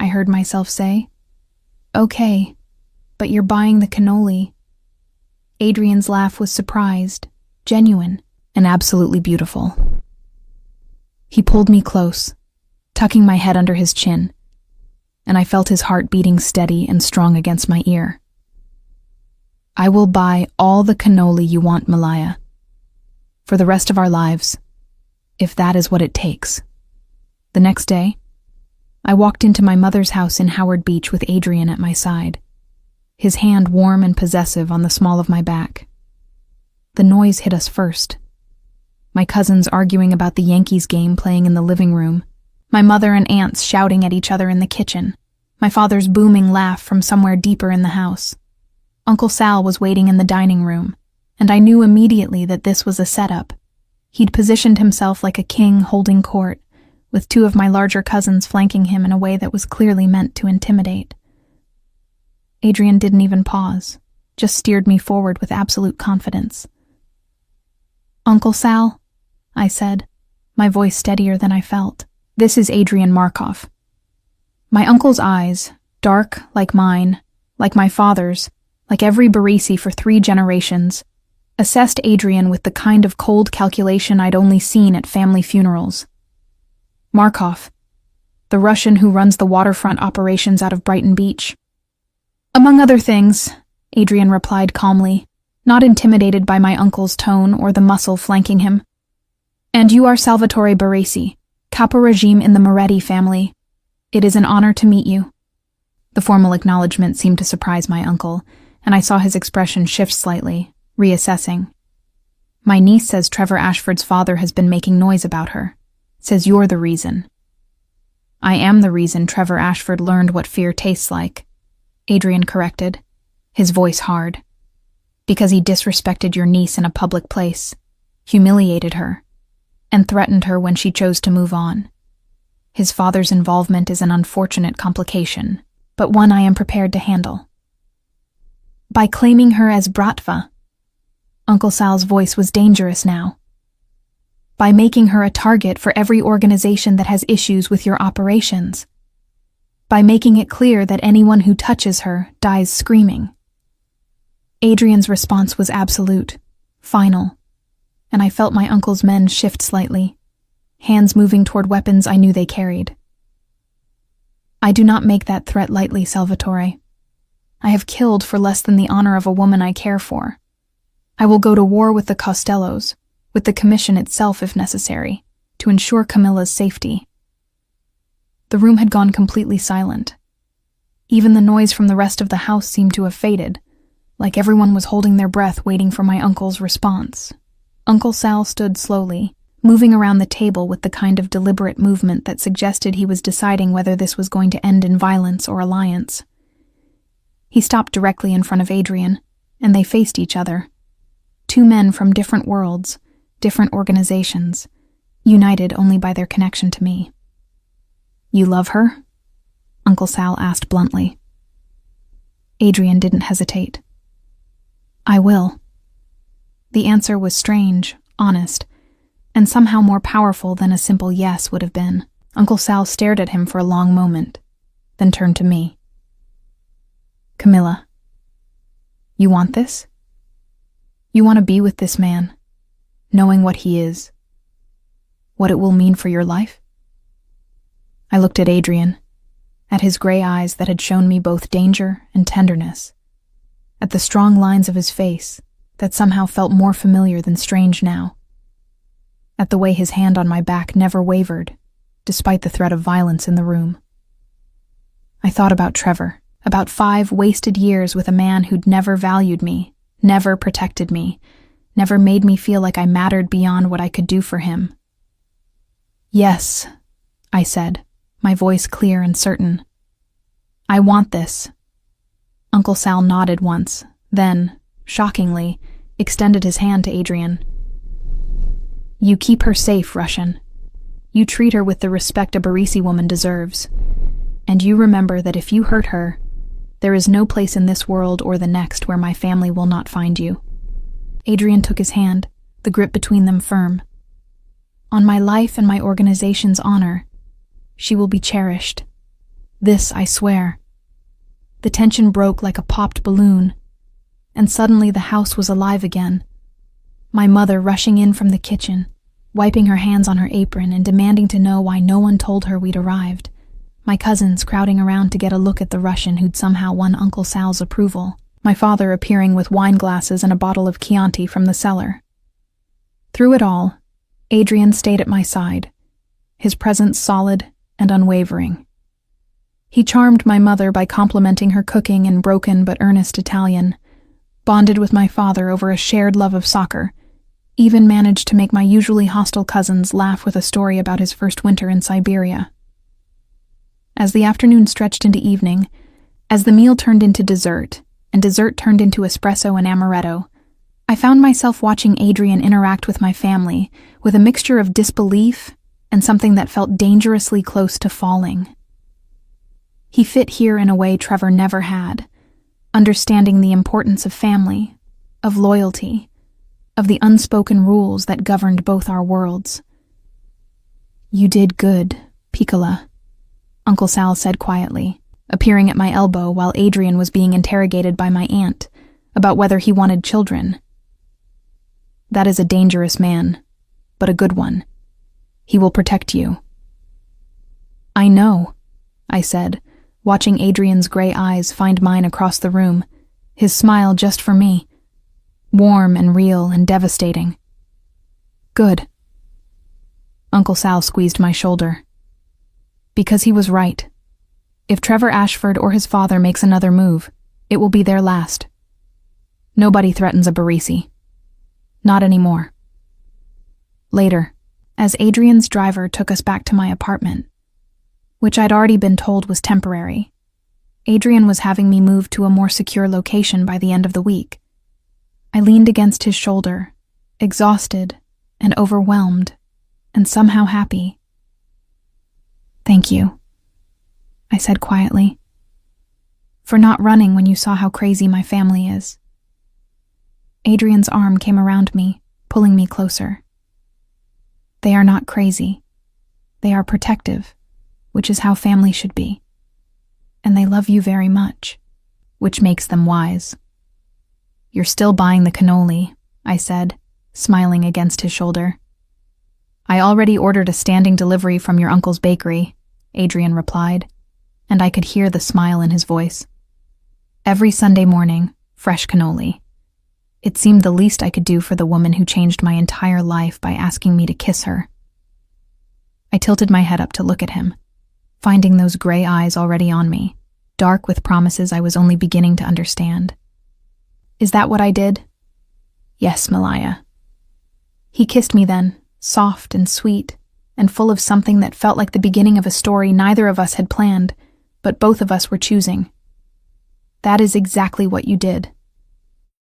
I heard myself say. Okay, but you're buying the cannoli. Adrian's laugh was surprised, genuine, and absolutely beautiful. He pulled me close, tucking my head under his chin, and I felt his heart beating steady and strong against my ear. I will buy all the cannoli you want, Malaya, for the rest of our lives, if that is what it takes. The next day, I walked into my mother's house in Howard Beach with Adrian at my side, his hand warm and possessive on the small of my back. The noise hit us first. My cousins arguing about the Yankees game playing in the living room, my mother and aunts shouting at each other in the kitchen, my father's booming laugh from somewhere deeper in the house. Uncle Sal was waiting in the dining room, and I knew immediately that this was a setup. He'd positioned himself like a king holding court, with two of my larger cousins flanking him in a way that was clearly meant to intimidate. Adrian didn't even pause, just steered me forward with absolute confidence. Uncle Sal, I said, my voice steadier than I felt. This is Adrian Markov. My uncle's eyes, dark like mine, like my father's, like every Barisi for 3 generations, assessed Adrian with the kind of cold calculation I'd only seen at family funerals. Markov, the Russian who runs the waterfront operations out of Brighton Beach. Among other things, Adrian replied calmly, not intimidated by my uncle's tone or the muscle flanking him. And you are Salvatore Baresi, capo regime in the Moretti family. It is an honor to meet you. The formal acknowledgement seemed to surprise my uncle, and I saw his expression shift slightly, reassessing. My niece says Trevor Ashford's father has been making noise about her. Says you're the reason. I am the reason Trevor Ashford learned what fear tastes like, Adrian corrected, his voice hard. Because he disrespected your niece in a public place, humiliated her, and threatened her when she chose to move on. His father's involvement is an unfortunate complication, but one I am prepared to handle. By claiming her as Bratva, Uncle Sal's voice was dangerous now. By making her a target for every organization that has issues with your operations. By making it clear that anyone who touches her dies screaming. Adrian's response was absolute, final, and I felt my uncle's men shift slightly, hands moving toward weapons I knew they carried. I do not make that threat lightly, Salvatore. I have killed for less than the honor of a woman I care for. I will go to war with the Costellos, with the commission itself if necessary, to ensure Camilla's safety. The room had gone completely silent. Even the noise from the rest of the house seemed to have faded, like everyone was holding their breath waiting for my uncle's response. Uncle Sal stood slowly, moving around the table with the kind of deliberate movement that suggested he was deciding whether this was going to end in violence or alliance. He stopped directly in front of Adrian, and they faced each other. Two men from different worlds, different organizations, united only by their connection to me. "You love her?" Uncle Sal asked bluntly. Adrian didn't hesitate. "I will." The answer was strange, honest, and somehow more powerful than a simple yes would have been. Uncle Sal stared at him for a long moment, then turned to me. "Camilla, you want this? You want to be with this man, knowing what he is, what it will mean for your life?" I looked at Adrian, at his gray eyes that had shown me both danger and tenderness, at the strong lines of his face that somehow felt more familiar than strange now, at the way his hand on my back never wavered, despite the threat of violence in the room. I thought about Trevor, about 5 wasted years with a man who'd never valued me, never protected me, never made me feel like I mattered beyond what I could do for him. "Yes," I said, my voice clear and certain. "I want this." Uncle Sal nodded once, then, shockingly, extended his hand to Adrian. "You keep her safe, Russian. You treat her with the respect a Barisi woman deserves. And you remember that if you hurt her, there is no place in this world or the next where my family will not find you." Adrian took his hand, the grip between them firm. "On my life and my organization's honor, she will be cherished. This I swear." The tension broke like a popped balloon, and suddenly the house was alive again. My mother rushing in from the kitchen, wiping her hands on her apron and demanding to know why no one told her we'd arrived. My cousins crowding around to get a look at the Russian who'd somehow won Uncle Sal's approval. My father appearing with wine glasses and a bottle of Chianti from the cellar. Through it all, Adrian stayed at my side, his presence solid and unwavering. He charmed my mother by complimenting her cooking in broken but earnest Italian, bonded with my father over a shared love of soccer, even managed to make my usually hostile cousins laugh with a story about his first winter in Siberia. As the afternoon stretched into evening, as the meal turned into dessert, and dessert turned into espresso and amaretto, I found myself watching Adrian interact with my family with a mixture of disbelief and something that felt dangerously close to falling. He fit here in a way Trevor never had, understanding the importance of family, of loyalty, of the unspoken rules that governed both our worlds. "You did good, Piccola," Uncle Sal said quietly, appearing at my elbow while Adrian was being interrogated by my aunt about whether he wanted children. "That is a dangerous man, but a good one. He will protect you." "I know," I said, watching Adrian's gray eyes find mine across the room, his smile just for me, warm and real and devastating. "Good." Uncle Sal squeezed my shoulder. "Because he was right. If Trevor Ashford or his father makes another move, it will be their last. Nobody threatens a Barisi. Not anymore." Later, as Adrian's driver took us back to my apartment, which I'd already been told was temporary, Adrian was having me moved to a more secure location by the end of the week. I leaned against his shoulder, exhausted and overwhelmed, and somehow happy. "Thank you," I said quietly, "for not running when you saw how crazy my family is." Adrian's arm came around me, pulling me closer. "They are not crazy. They are protective, which is how family should be. And they love you very much, which makes them wise. You're still buying the cannoli, I said, smiling against his shoulder. I already ordered a standing delivery from your uncle's bakery, Adrian replied, and I could hear the smile in his voice. Every Sunday morning, fresh cannoli. It seemed the least I could do for the woman who changed my entire life by asking me to kiss her. I tilted my head up to look at him, finding those gray eyes already on me, dark with promises I was only beginning to understand. Is that what I did? Yes, Malaya. He kissed me then, soft and sweet, and full of something that felt like the beginning of a story neither of us had planned, but both of us were choosing. That is exactly what you did.